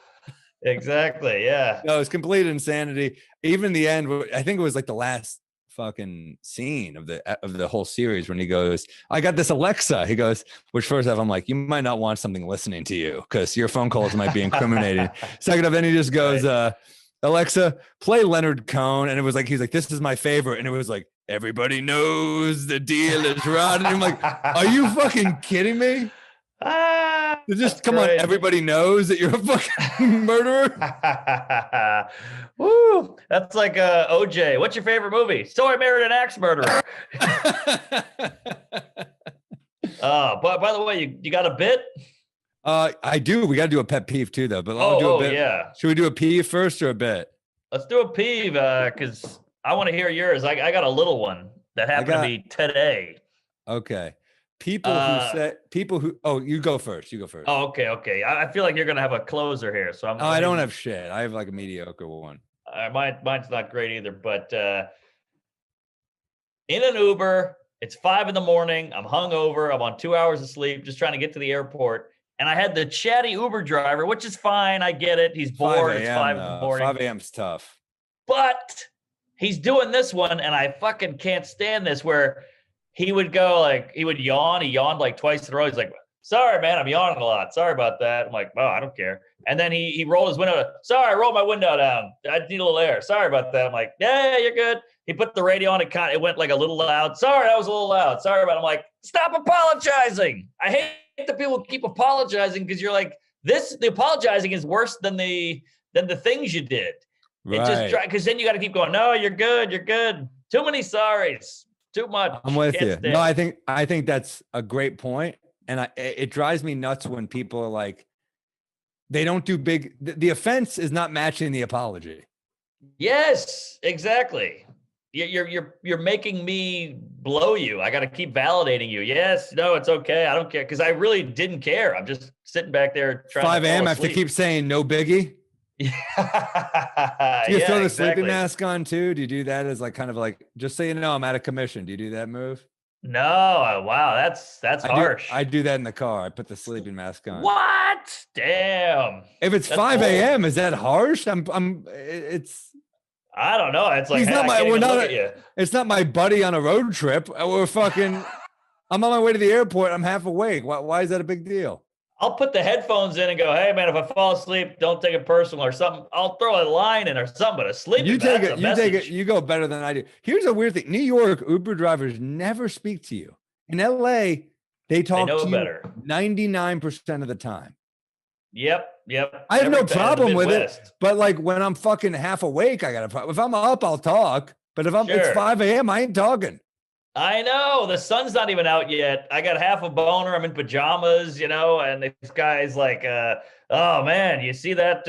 Exactly, yeah. No, it's complete insanity. Even the end, I think it was like the last fucking scene of the whole series when he goes, I got this Alexa. He goes, which first off, I'm like, you might not want something listening to you because your phone calls might be incriminating. Second off, then he just goes, Alexa, play Leonard Cohen. And it was like, he's like, this is my favorite. And it was like, everybody knows the deal is rotten. And I'm like, are you fucking kidding me? Just come on, everybody knows that you're a fucking murderer. Woo! That's like OJ. What's your favorite movie? So I Married an Axe Murderer. But by the way, you got a bit? I do. We got to do a pet peeve too, though. But I'll do a bit. Yeah. Should we do a peeve first or a bit? Let's do a peeve because I want to hear yours. I got a little one that happened to me today. Okay. People who you go first. Oh, okay. I feel like you're gonna have a closer here, so I don't have shit. I have like a mediocre one. Mine's not great either, but in an Uber, it's 5 a.m. I'm hungover. I'm on 2 hours of sleep, just trying to get to the airport, and I had the chatty Uber driver, which is fine. I get it. He's bored. It's 5 a.m. 5 a.m.'s tough, but he's doing this one, and I fucking can't stand this where. He would go he would yawn. He yawned like twice in a row. He's like, sorry, man, I'm yawning a lot. Sorry about that. I'm like, oh, I don't care. And then he rolled his window. Sorry, I rolled my window down. I need a little air. Sorry about that. I'm like, yeah, you're good. He put the radio on. It went like a little loud. Sorry, that was a little loud. Sorry about it. I'm like, stop apologizing. I hate the people who keep apologizing because you're like, the apologizing is worse than the things you did. Right. It just because then you got to keep going, no, you're good. You're good. Too many sorries. Too much. I'm with you. No, I think that's a great point. And it drives me nuts when people are like, they don't do big. The offense is not matching the apology. Yes, exactly. You're making me blow you. I got to keep validating you. Yes, no, it's okay. I don't care because I really didn't care. I'm just sitting back there trying. 5 a.m. I have to keep saying no biggie. Do you throw the sleeping mask on too? Do you do that as like kind of like just so you know I'm out of commission? Do you do that move? No, wow, that's harsh. I do that in the car. I put the sleeping mask on. What? Damn. If it's 5 a.m., is that harsh? It's. I don't know. It's like he's not my. We're not. It's not my buddy on a road trip. We're fucking. I'm on my way to the airport. I'm half awake. Why is that a big deal? I'll put the headphones in and go, hey, man, if I fall asleep, don't take it personal or something. I'll throw a line in or something, but a sleep. You take it. You go better than I do. Here's a weird thing. New York Uber drivers never speak to you. In LA, they talk to you better 99% of the time. Yep. I have no problem with it. But like when I'm fucking half awake, I got a problem. If I'm up, I'll talk. But if it's 5 a.m., I ain't talking. I know the sun's not even out yet. I got half a boner. I'm in pajamas, and this guy's like, "Oh man, you see that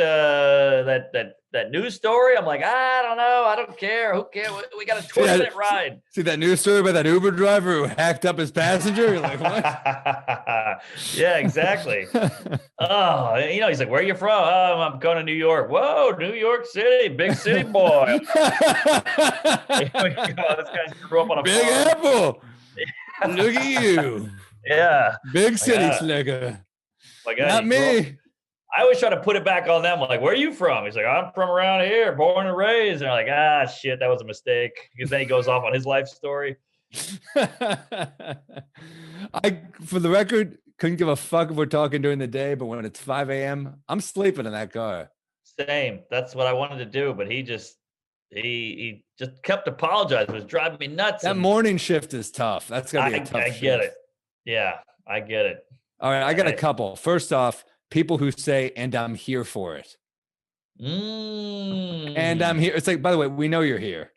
that news story?" I'm like, "I don't know. I don't care. Who cares? We got a 20-minute ride." See that news story about that Uber driver who hacked up his passenger? You're like, what? Yeah, exactly. Oh, he's like, "Where are you from?" "Oh, I'm going to New York." "Whoa, New York City, big city boy." This guy grew up on a Big farm. Apple. Look at you. Yeah. Big city slicker. Not me. I always try to put it back on them. Like, where are you from? He's like, I'm from around here, born and raised. And they're like, shit, that was a mistake. Because then he goes off on his life story. For the record, couldn't give a fuck if we're talking during the day, but when it's 5 a.m., I'm sleeping in that car. Same. That's what I wanted to do, but he just kept apologizing. It was driving me nuts. That morning shift is tough. That's gonna be a tough shift. I get it. Yeah, I get it. All right, I got a couple. First off, people who say, and I'm here for it. And I'm here. It's like, by the way, we know you're here.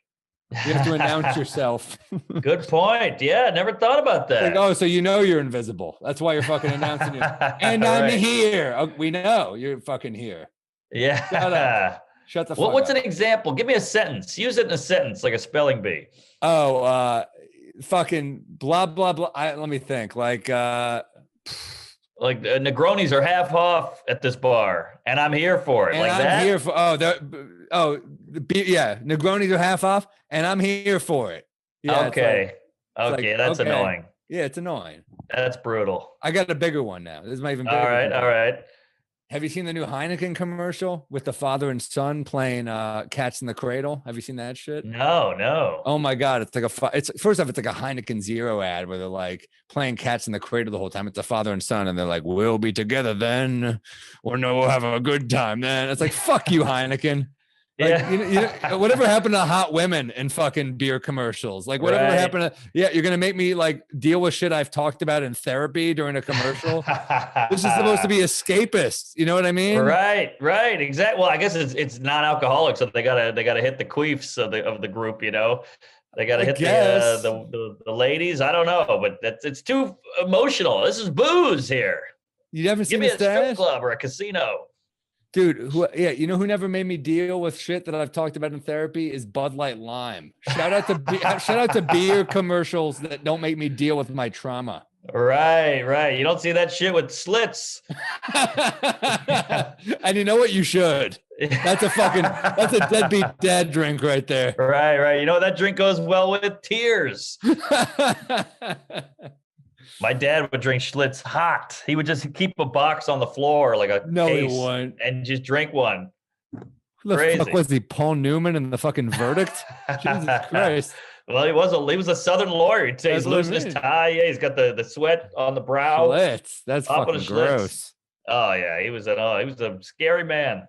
You have to announce yourself. Good point. Yeah, never thought about that. Like, oh, so you know you're invisible. That's why you're fucking announcing it. And I'm Right. here. Oh, we know you're fucking here. Yeah. Shut up. Shut the fuck What's up. an example? Give me a sentence. Use it in a sentence, like a spelling bee. Oh, fucking blah, blah, blah. Let me think. Like, Like Negronis are half off at this bar, and I'm here for it. and Like I'm that. here for, yeah, Negronis are half off, and I'm here for it. Yeah, it's Okay. like, Okay, that's okay. annoying. Yeah, it's annoying. That's brutal. I got a bigger one now. This is my even bigger. All right. one. All right. Have you seen the new Heineken commercial with the father and son playing Cats in the Cradle? Have you seen that shit? No. Oh my god, it's like it's first off, it's like a Heineken Zero ad where they're like playing Cats in the Cradle the whole time. It's a father and son, and they're like, "We'll be together then, or no, we'll have a good time then." It's like, fuck you, Heineken. Like, Yeah. whatever happened to hot women in fucking beer commercials? Like, whatever Right. happened to, you're gonna make me like deal with shit I've talked about in therapy during a commercial. This is supposed to be escapist. You know what I mean? Right. Exactly. Well, I guess it's non-alcoholic, so they gotta hit the queefs of the group. They gotta I hit guess. the ladies. I don't know, but it's too emotional. This is booze here. You haven't Give seen me the a strip stats? club or a casino. Dude, you know who never made me deal with shit that I've talked about in therapy is Bud Light Lime. Shout out to beer commercials that don't make me deal with my trauma. Right. You don't see that shit with Slits. And you know what? You should. That's a deadbeat dad drink right there. Right. You know that drink goes well with tears. My dad would drink Schlitz hot. He would just keep a box on the floor like a No, he case wouldn't. and just drink one. Who the Crazy. fuck was he? Paul Newman in the fucking Verdict? Jesus Christ. Well, he was a Southern lawyer. He's That's what I losing his mean. tie. Yeah, he's got the sweat on the brow. Schlitz. That's Up on fucking a Schlitz. gross. Oh yeah, he was a scary man.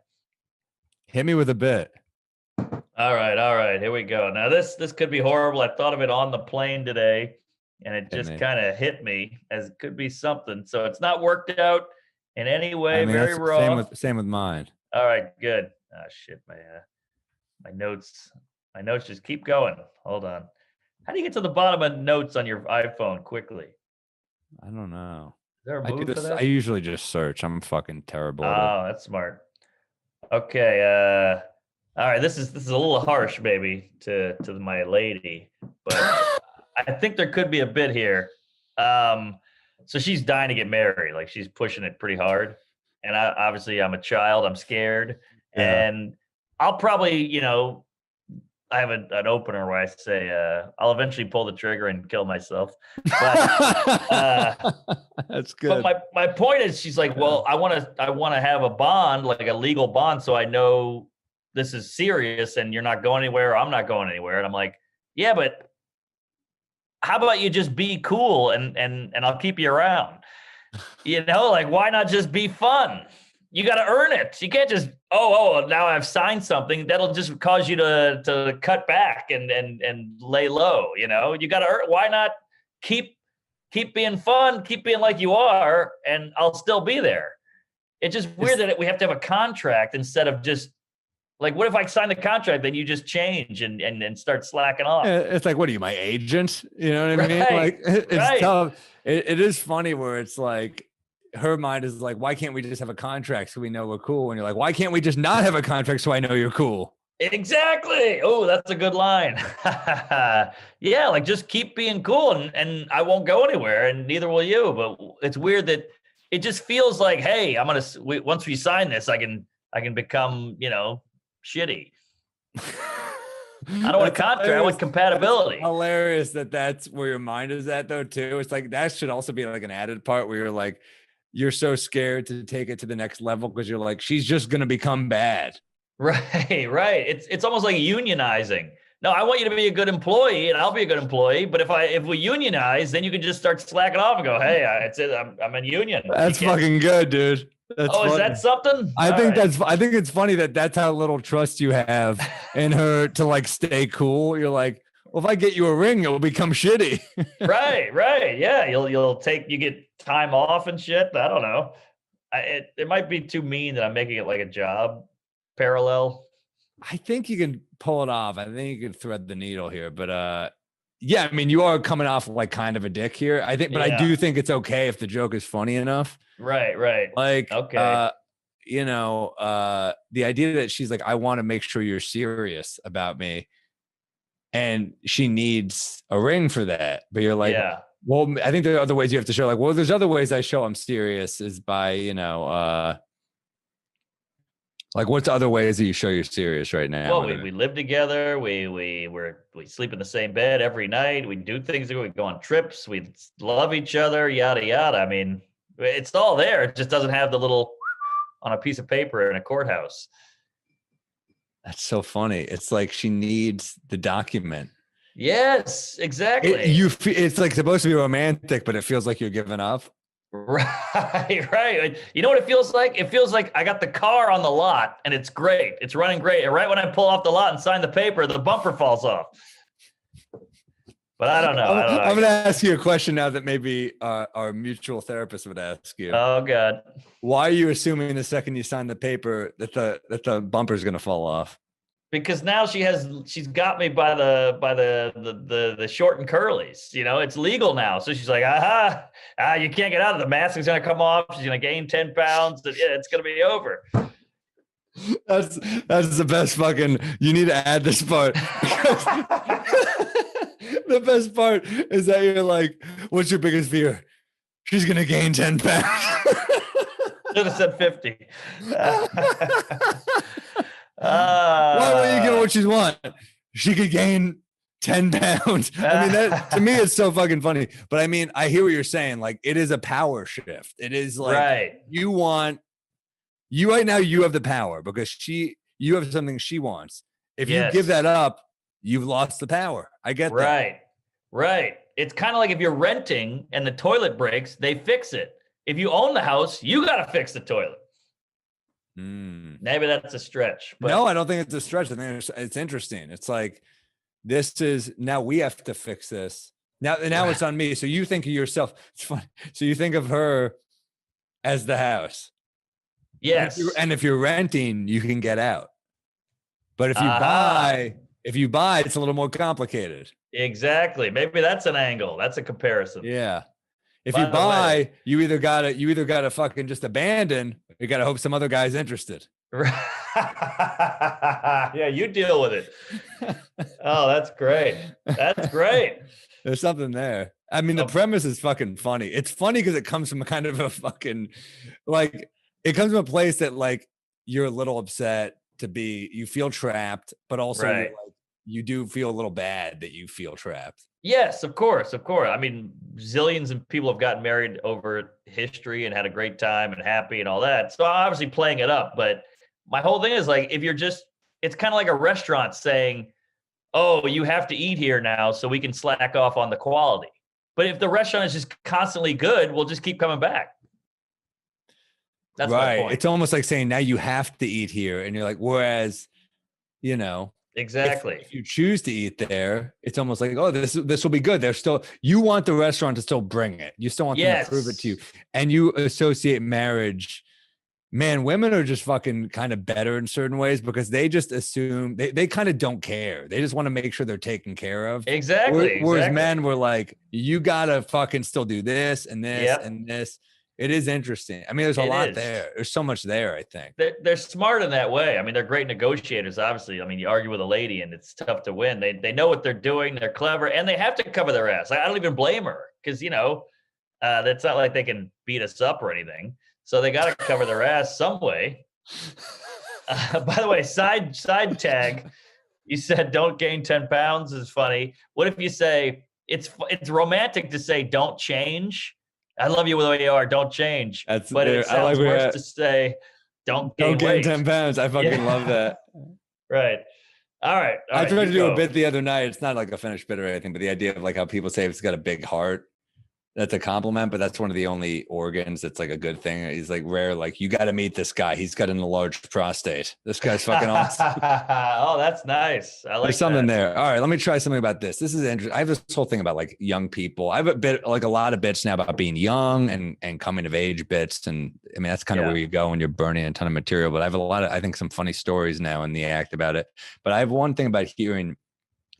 Hit me with a bit. All right, here we go. Now this could be horrible. I thought of it on the plane today, and it Hit just me. kind of hit me as it could be something. So it's not worked out in any way. I mean, Very that's raw. same with mine. All right, good. Oh shit, my notes just keep going. Hold on. How do you get to the bottom of notes on your iPhone quickly? I don't know. Is there a I do move for this. that? I usually just search. I'm fucking terrible. At it. Oh, that's smart. Okay. All right. This is a little harsh, maybe, to my lady, but I think there could be a bit here. So she's dying to get married. Like she's pushing it pretty hard, and obviously I'm a child. I'm scared, Yeah. and I'll probably, I have an opener where I say I'll eventually pull the trigger and kill myself. But That's good. But my point is, she's like, well, I want to have a bond, like a legal bond, so I know this is serious and you're not going anywhere, or I'm not going anywhere. And I'm like, yeah, but how about you just be cool and I'll keep you around? Like why not just be fun? You got to earn it. You can't just now I've signed something that'll just cause you to cut back and lay low. You got to earn. Why not keep being fun, keep being like you are, and I'll still be there. It's just weird that we have to have a contract instead of just like, what if I sign the contract, then you just change and start slacking off? It's like, what are you, my agent? You know what I mean? Right, Like it's right. tough. It is funny where it's like her mind is like, why can't we just have a contract so we know we're cool? And you're like, why can't we just not have a contract so I know you're cool? Exactly. Oh, that's a good line. Yeah, like just keep being cool and I won't go anywhere and neither will you. But it's weird that it just feels like, hey, once we sign this, I can become, shitty. I don't want a contract. I want compatibility. Hilarious that's where your mind is at though too. It's like that should also be like an added part where you're like, you're so scared to take it to the next level because you're like, she's just gonna become bad. Right. It's almost like unionizing. No, I want you to be a good employee, and I'll be a good employee. But if we unionize, then you can just start slacking off and go, "Hey, I'm in union." That's fucking good, dude. That's is funny. that something? I All think right. I think it's funny that's how little trust you have in her to like stay cool. You're like, well, if I get you a ring, it'll become shitty. Right. Yeah, you get time off and shit. I don't know. It might be too mean that I'm making it like a job. parallel? I think you can pull it off. I think you can thread the needle here, but yeah, I mean, you are coming off like kind of a dick here. I think, but I do think it's okay if the joke is funny enough. Right. Like, Okay. The idea that she's like, I want to make sure you're serious about me, and she needs a ring for that. But you're like, well, I think there are other ways you have to show. Like, well, there's other ways I show I'm serious is by, like, what's other ways that you show you're serious right now? Well, we live together. We sleep in the same bed every night. We do things. We go on trips. We love each other. Yada yada. I mean, it's all there. It just doesn't have the little on a piece of paper in a courthouse. That's so funny. It's like she needs the document. Yes, exactly. It's like supposed to be romantic, but it feels like you're giving up. Right. You know what it feels like? It feels like I got the car on the lot and it's great. It's running great. And right when I pull off the lot and sign the paper, the bumper falls off. But I don't know. I'm going to ask you a question now that maybe our mutual therapist would ask you. Oh God. Why are you assuming the second you sign the paper that the bumper is going to fall off? Because now she's got me by the short and curlies. It's legal now. So she's like, you can't get out of the mask is gonna come off. She's gonna gain 10 pounds. It's gonna be over. That's the best fucking. You need to add this part. The best part is that you're like, what's your biggest fear? She's gonna gain 10 pounds. Should have said 50. Why would you give her what she wants? She could gain 10 pounds. I mean, that to me, it's so fucking funny. But I mean, I hear what you're saying. Like, it is a power shift. It is like you right now, you have the power because you have something she wants. If you give that up, you've lost the power. I get that. Right. It's kind of like if you're renting and the toilet breaks, they fix it. If you own the house, you got to fix the toilet. Maybe that's a stretch. But no, I don't think it's a stretch. I think it's interesting. It's like, now we have to fix this. Now it's on me. So you think of yourself. It's funny. So you think of her as the house. Yes. And if you're renting, you can get out. But if you buy, it's a little more complicated. Exactly. Maybe that's an angle. That's a comparison. Yeah. If you buy, you either gotta fucking just abandon, or you gotta hope some other guy's interested. Yeah, you deal with it. Oh, that's great. That's great. There's something there. I mean, the premise is fucking funny. It's funny because it comes from a kind of a fucking, like, it comes from a place that, like, you're a little upset you feel trapped, but also you do feel a little bad that you feel trapped. Yes, of course. I mean, zillions of people have gotten married over history and had a great time and happy and all that. So I'm obviously playing it up, but my whole thing is like, if you're it's kind of like a restaurant saying, oh, you have to eat here now so we can slack off on the quality. But if the restaurant is just constantly good, we'll just keep coming back. That's my point. It's almost like saying now you have to eat here. And you're like, whereas, exactly. If you choose to eat there, it's almost like, oh, this will be good. You want the restaurant to still bring it. You still want them to prove it to you. And you associate marriage. Man, women are just fucking kind of better in certain ways because they just assume they kind of don't care. They just want to make sure they're taken care of. Exactly. Whereas men were like, you gotta fucking still do this and this and this. It is interesting. I mean, there's a lot there. There's so much there, I think. They're smart in that way. I mean, they're great negotiators, obviously. I mean, you argue with a lady and it's tough to win. They know what they're doing. They're clever and they have to cover their ass. I don't even blame her because, that's not like they can beat us up or anything. So they got to cover their ass some way. By the way, side tag, you said don't gain 10 pounds is funny. What if you say it's romantic to say don't change? I love you the way you are. Don't change. But it sounds worse to say don't gain 10 pounds. I fucking love that. Right. All right. I tried to do a bit the other night. It's not like a finished bit or anything, but the idea of like how people say it's got a big heart. that's a compliment, but that's one of the only organs that's like a good thing. He's like rare. Like, you got to meet this guy. He's got an enlarged prostate. This guy's fucking awesome. Oh, that's nice. I like There's something that. there. All right, let me try something about this. This is interesting. I have this whole thing about like young people. I have a lot of bits now about being young and coming of age bits. And I mean, that's kind of where you go when you're burning a ton of material. But I have a lot of, I think, some funny stories now in the act about it. But I have one thing about hearing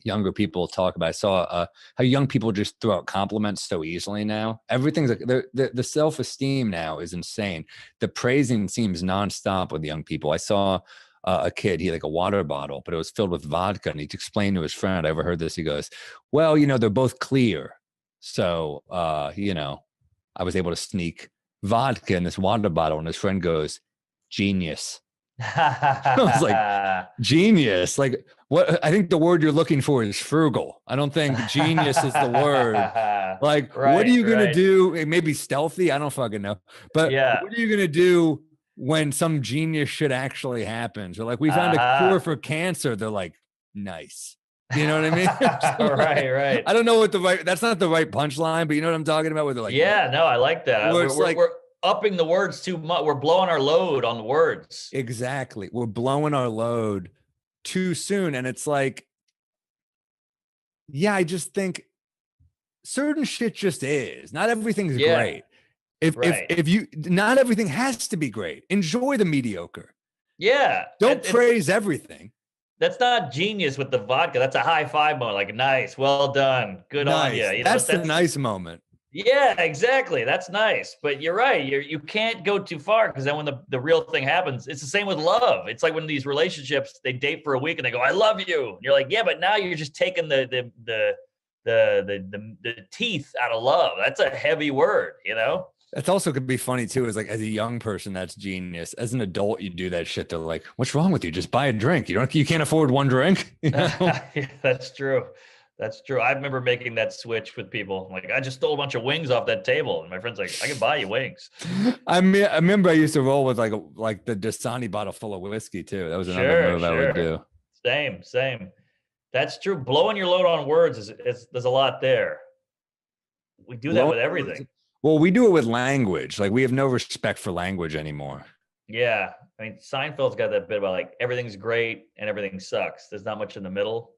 younger people talk about. I saw how young people just throw out compliments so easily now. Everything's like the self-esteem now is insane. The praising seems nonstop with young people. I saw a kid, he had like a water bottle, but it was filled with vodka, and he explained to his friend, I overheard this, he goes, well, they're both clear. So, I was able to sneak vodka in this water bottle, and his friend goes, genius. I was like, genius. Like, what? I think the word you're looking for is frugal. I don't think genius is the word. Like, what are you going to do? It may be stealthy. I don't fucking know. But what are you going to do when some genius shit actually happens? Or like, we found a cure for cancer. They're like, nice. You know what I mean? Right. I don't know that's not the right punchline, but you know what I'm talking about? Where they're like, no, I like that. We're upping the words too much. We're blowing our load on the words. Exactly. We're blowing our load too soon. And it's like, I just think certain shit just is. Not everything's great. If you, not everything has to be great. Enjoy the mediocre. Yeah. Don't praise everything. That's not genius with the vodka. That's a high five moment. Like, nice, well done, good on you. That's the nice moment. Yeah, exactly. That's nice. But you're right. You can't go too far, because then when the real thing happens, it's the same with love. It's like when these relationships, they date for a week and they go, I love you. And you're like, yeah, but now you're just taking the teeth out of love. That's a heavy word, That's also could be funny too, is like, as a young person, that's genius. As an adult, you do that shit. They're like, what's wrong with you? Just buy a drink. You can't afford one drink. Yeah, that's true. That's true. I remember making that switch with people. Like, I just stole a bunch of wings off that table, and my friend's like, I can buy you wings. I remember I used to roll with like the Dasani bottle full of whiskey too. That was another move I would do. Same. That's true. Blowing your load on words is there's a lot there. We do that with everything. Well, we do it with language. Like, we have no respect for language anymore. Yeah. I mean, Seinfeld's got that bit about like, everything's great and everything sucks. There's not much in the middle.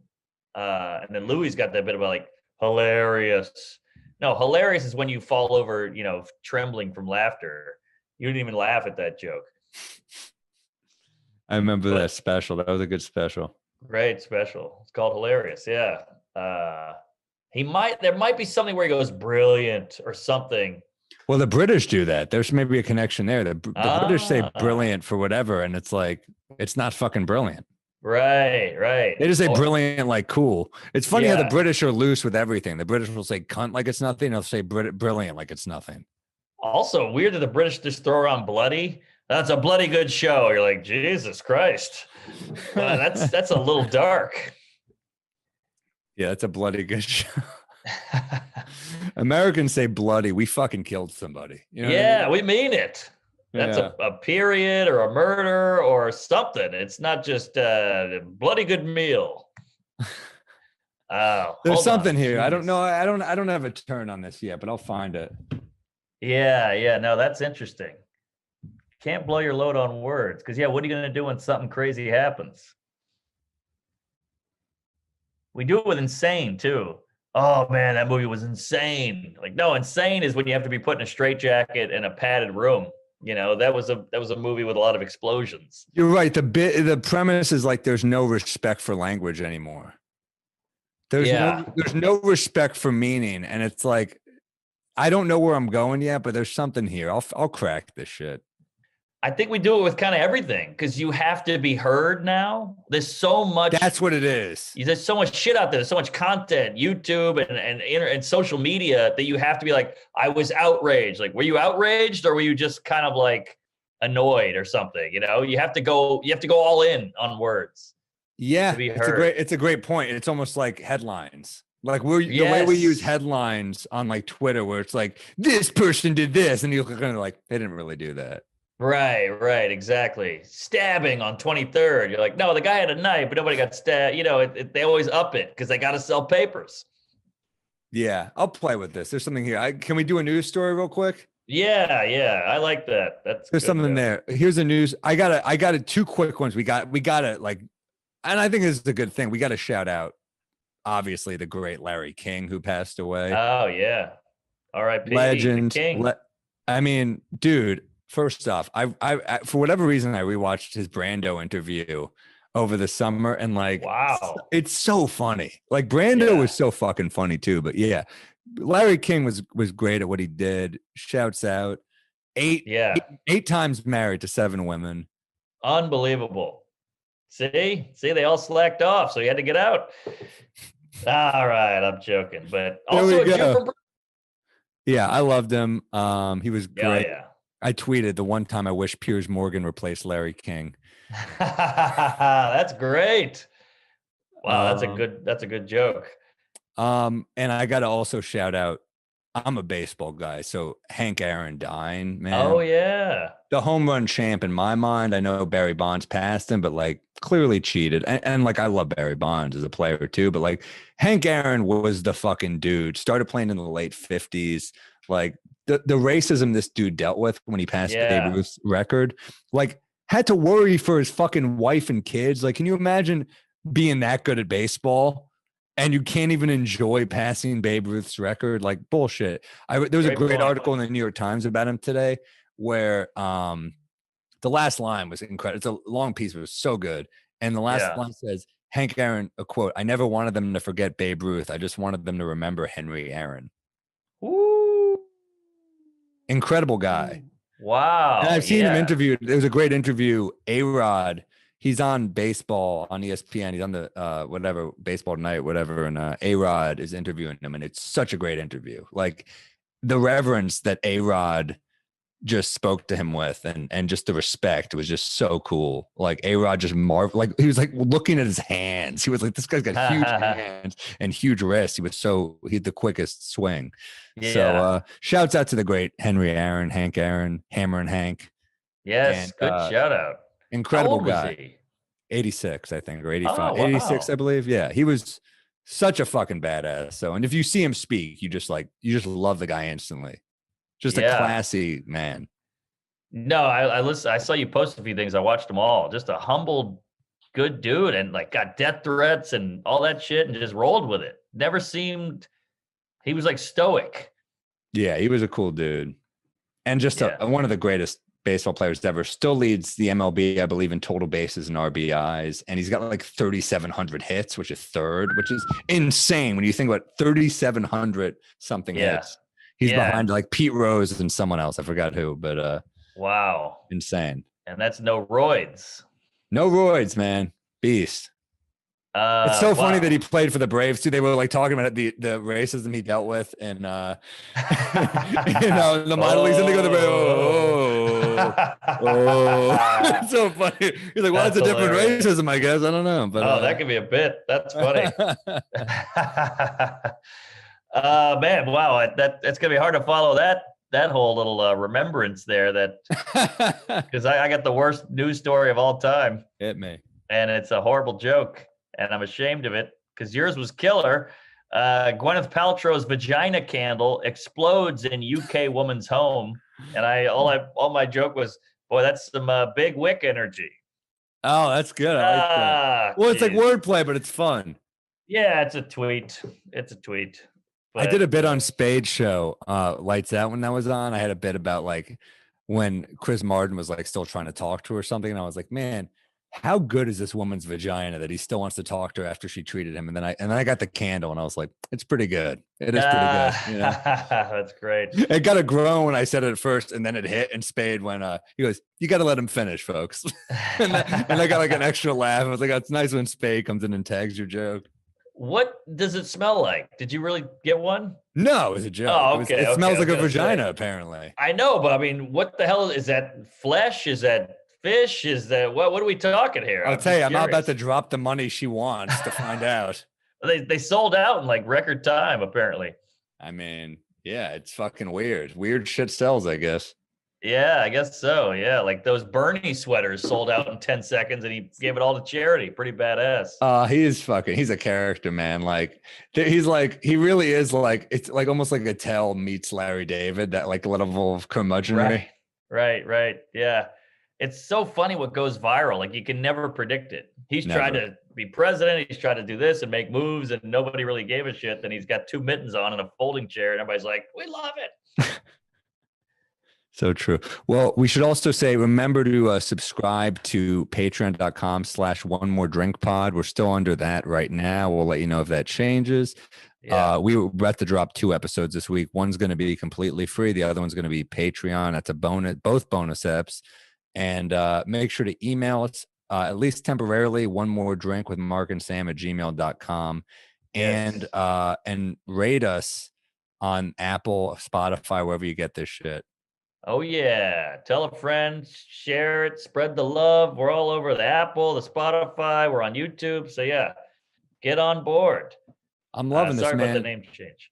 And then Louis got that bit about like, hilarious. No, hilarious is when you fall over, trembling from laughter. You didn't even laugh at that joke. I remember that special. That was a good special. Great special. It's called Hilarious. Yeah. There might be something where he goes brilliant or something. Well, the British do that. There's maybe a connection there. The British say brilliant for whatever, and it's like, it's not fucking brilliant. Right. They just say brilliant like cool. It's funny how the British are loose with everything. The British will say cunt like it's nothing. They'll say brilliant like it's nothing. Also, weird that the British just throw around bloody. That's a bloody good show. You're like, Jesus Christ. That's a little dark. Yeah, that's a bloody good show. Americans say bloody. We fucking killed somebody. You know what I mean? We mean it. That's a period or a murder or something. It's not just a bloody good meal. There's something here. I don't know. I don't have a turn on this yet, but I'll find it. Yeah. No, that's interesting. Can't blow your load on words, because what are you going to do when something crazy happens? We do it with insane too. Oh man, that movie was insane. Like, no, insane is when you have to be put in a straitjacket in a padded room. That was a movie with a lot of explosions. You're right. The premise is like, there's no respect for language anymore. There's no respect for meaning, and it's like, I don't know where I'm going yet, but there's something here. I'll crack this shit. I think we do it with kind of everything, because you have to be heard now. There's so much. That's what it is. There's so much shit out there. There's so much content, YouTube and social media, that you have to be like, I was outraged. Like, were you outraged, or were you just kind of like annoyed or something? You have to go all in on words. Yeah, it's a great point. It's almost like headlines. Like, the way we use headlines on like Twitter, where it's like, this person did this, and you're kind of like, they didn't really do that. Right, exactly. Stabbing on 23rd. You're like, no, the guy had a knife, but nobody got stabbed. They always up it because they got to sell papers. Yeah, I'll play with this. There's something here. Can we do a news story real quick? Yeah, yeah, I like that. That's There's good, something though. there. Here's the news. I got it. Two quick ones. We got it like, and I think this is a good thing. We got to shout out, obviously, the great Larry King who passed away. Oh yeah, R.I.P. the Legend. King. I mean, dude. First off, I for whatever reason I rewatched his Brando interview over the summer, and like, Wow. it's so funny. Like Brando Yeah. was so fucking funny too. But yeah, Larry King was great at what he did. Shouts out. Yeah, Eight times married to 7 women. unbelievable. See, they all slacked off, so he had to get out. All right, I'm joking, but There also a we Jew go. from. Yeah, I loved him. He was Yeah, great. yeah. I tweeted the one time I wish Piers Morgan replaced Larry King. That's great. Wow, Um, that's a good joke. and I got to also shout out. I'm a baseball guy, so Hank Aaron dying, man. Oh yeah. The home run champ in my mind. I know Barry Bonds passed him, but like clearly cheated. And like I love Barry Bonds as a player too, but like Hank Aaron was the fucking dude. Started playing in the late 50s. Like the racism this dude dealt with when he passed Yeah. Babe Ruth's record, like had to worry for his fucking wife and kids. Like, can you imagine being that good at baseball and you can't even enjoy passing Babe Ruth's record? Like bullshit. There was a Great great point. article in the New York Times about him today where the last line was incredible. It's a long piece, but it was so good. And the last Yeah. line says, Hank Aaron, a quote, "I never wanted them to forget Babe Ruth. I just wanted them to remember Henry Aaron." Woo. Incredible guy. Wow. And I've seen him yeah. interviewed. There was a great interview. A-Rod, he's on baseball on ESPN. He's on the whatever, baseball night, whatever. And A-Rod is interviewing him. And it's such a great interview. Like the reverence that A-Rod just spoke to him with and just the respect was just so cool. Like A-Rod just like he was like looking at his hands. He was like, this guy's got huge hands and huge wrists. He had the quickest swing. Yeah. So shouts out to the great Henry Aaron, Hank Aaron, Hammer and Hank. Yes, and, good shout out. How Incredible old was guy. he? 86, I think, or 85. Oh, 86, wow. I believe. Yeah. He was such a fucking badass. So, and if you see him speak, you just love the guy instantly. Just a Yeah. classy man. No, I listened. I saw you post a few things. I watched them all. Just a humble, good dude, and like got death threats and all that shit, and just rolled with it. Never seemed. He was like stoic. Yeah, he was a cool dude. And just Yeah. one of the greatest baseball players ever. Still leads the MLB, I believe, in total bases and RBIs. And he's got like 3,700 hits, which is third, which is insane when you think about 3,700 something Yeah. hits. He's Yeah. behind like Pete Rose and someone else. I forgot who, but Wow. insane. And that's no roids. No roids, man. Beast. It's so funny wow. that he played for the Braves too. They were like talking about the racism he dealt with and the minor leagues, and they go to the it's so funny. He's like, well, That's it's a different hilarious. racism, I guess. I don't know. But that could be a bit. That's funny. Man, wow, that's gonna be hard to follow that whole little remembrance there. That because I got the worst news story of all time, hit me. and it's a horrible joke, and I'm ashamed of it because yours was killer. Gwyneth Paltrow's vagina candle explodes in UK woman's home, and all my joke was, boy, that's some big wick energy. Oh, that's good. I like that. Well, it's like geez. wordplay, but it's fun. Yeah, it's a tweet. It's a tweet. I But did a bit on Spade's show, Lights Out, when that was on. I had a bit about like when Chris Martin was like still trying to talk to her or something. And I was like, man, how good is this woman's vagina that he still wants to talk to her after she treated him? And then I got the candle and I was like, it's pretty good. It is pretty good. You know? That's great. It got a groan when I said it at first, and then it hit. And Spade went, he goes, you got to let him finish, folks. and I got like an extra laugh. I was like, oh, it's nice when Spade comes in and tags your joke. What does it smell like? Did you really get one? No, it was a joke. Oh, It okay, smells I like was a gonna vagina, say. apparently. I know, but I mean, what the hell is that? Flesh? Is that fish? Is that what are we talking here? I'll tell you, I'm not about to curious. drop the money she wants to find out. They sold out in like record time, apparently. I mean, yeah, it's fucking weird. Weird shit sells, I guess. Yeah, I guess so. Yeah, like those Bernie sweaters sold out in 10 seconds and he gave it all to charity. Pretty badass. He's a character, man. Like he really is like, it's like almost like a Tell meets Larry David, that like level of curmudgeonry. Right. Yeah. It's so funny what goes viral. Like you can never predict it. He's tried Never. to be president. He's tried to do this and make moves, and nobody really gave a shit. Then he's got 2 mittens on and a folding chair, and everybody's like, "We love it." So true. Well, we should also say, remember to subscribe to patreon.com/one more drink pod. We're still under that right now. We'll let you know if that changes. Yeah. We were about to drop 2 episodes this week. One's going to be completely free. The other one's going to be Patreon. That's a bonus, both bonus eps. And make sure to email us at least temporarily, one more drink with Mark and Sam @gmail.com. Yes. And rate us on Apple, Spotify, wherever you get this shit. Oh yeah. Tell a friend, share it, spread the love. We're all over the Apple, the Spotify. We're on YouTube. So yeah, get on board. I'm loving this, Sorry about the man. name change.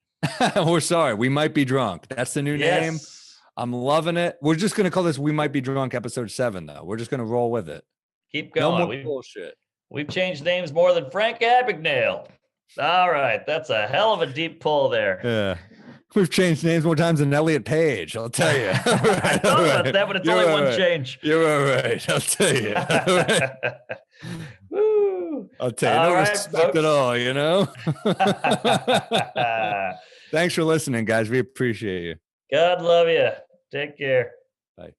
We're sorry. We might be drunk. That's the new name. Yes. I'm loving it. We're just gonna call this "We Might Be Drunk" episode 7, though. We're just gonna roll with it. Keep No going. more bullshit. We've changed names more than Frank Abagnale. All right. That's a hell of a deep pull there. Yeah. We've changed names more times than Elliot Page, I'll tell you. I thought about that, but it's only one change. You're all right. I'll tell you. Woo. I'll tell you. All No right, respect folks. at all, you know? Thanks for listening, guys. We appreciate you. God love you. Take care. Bye.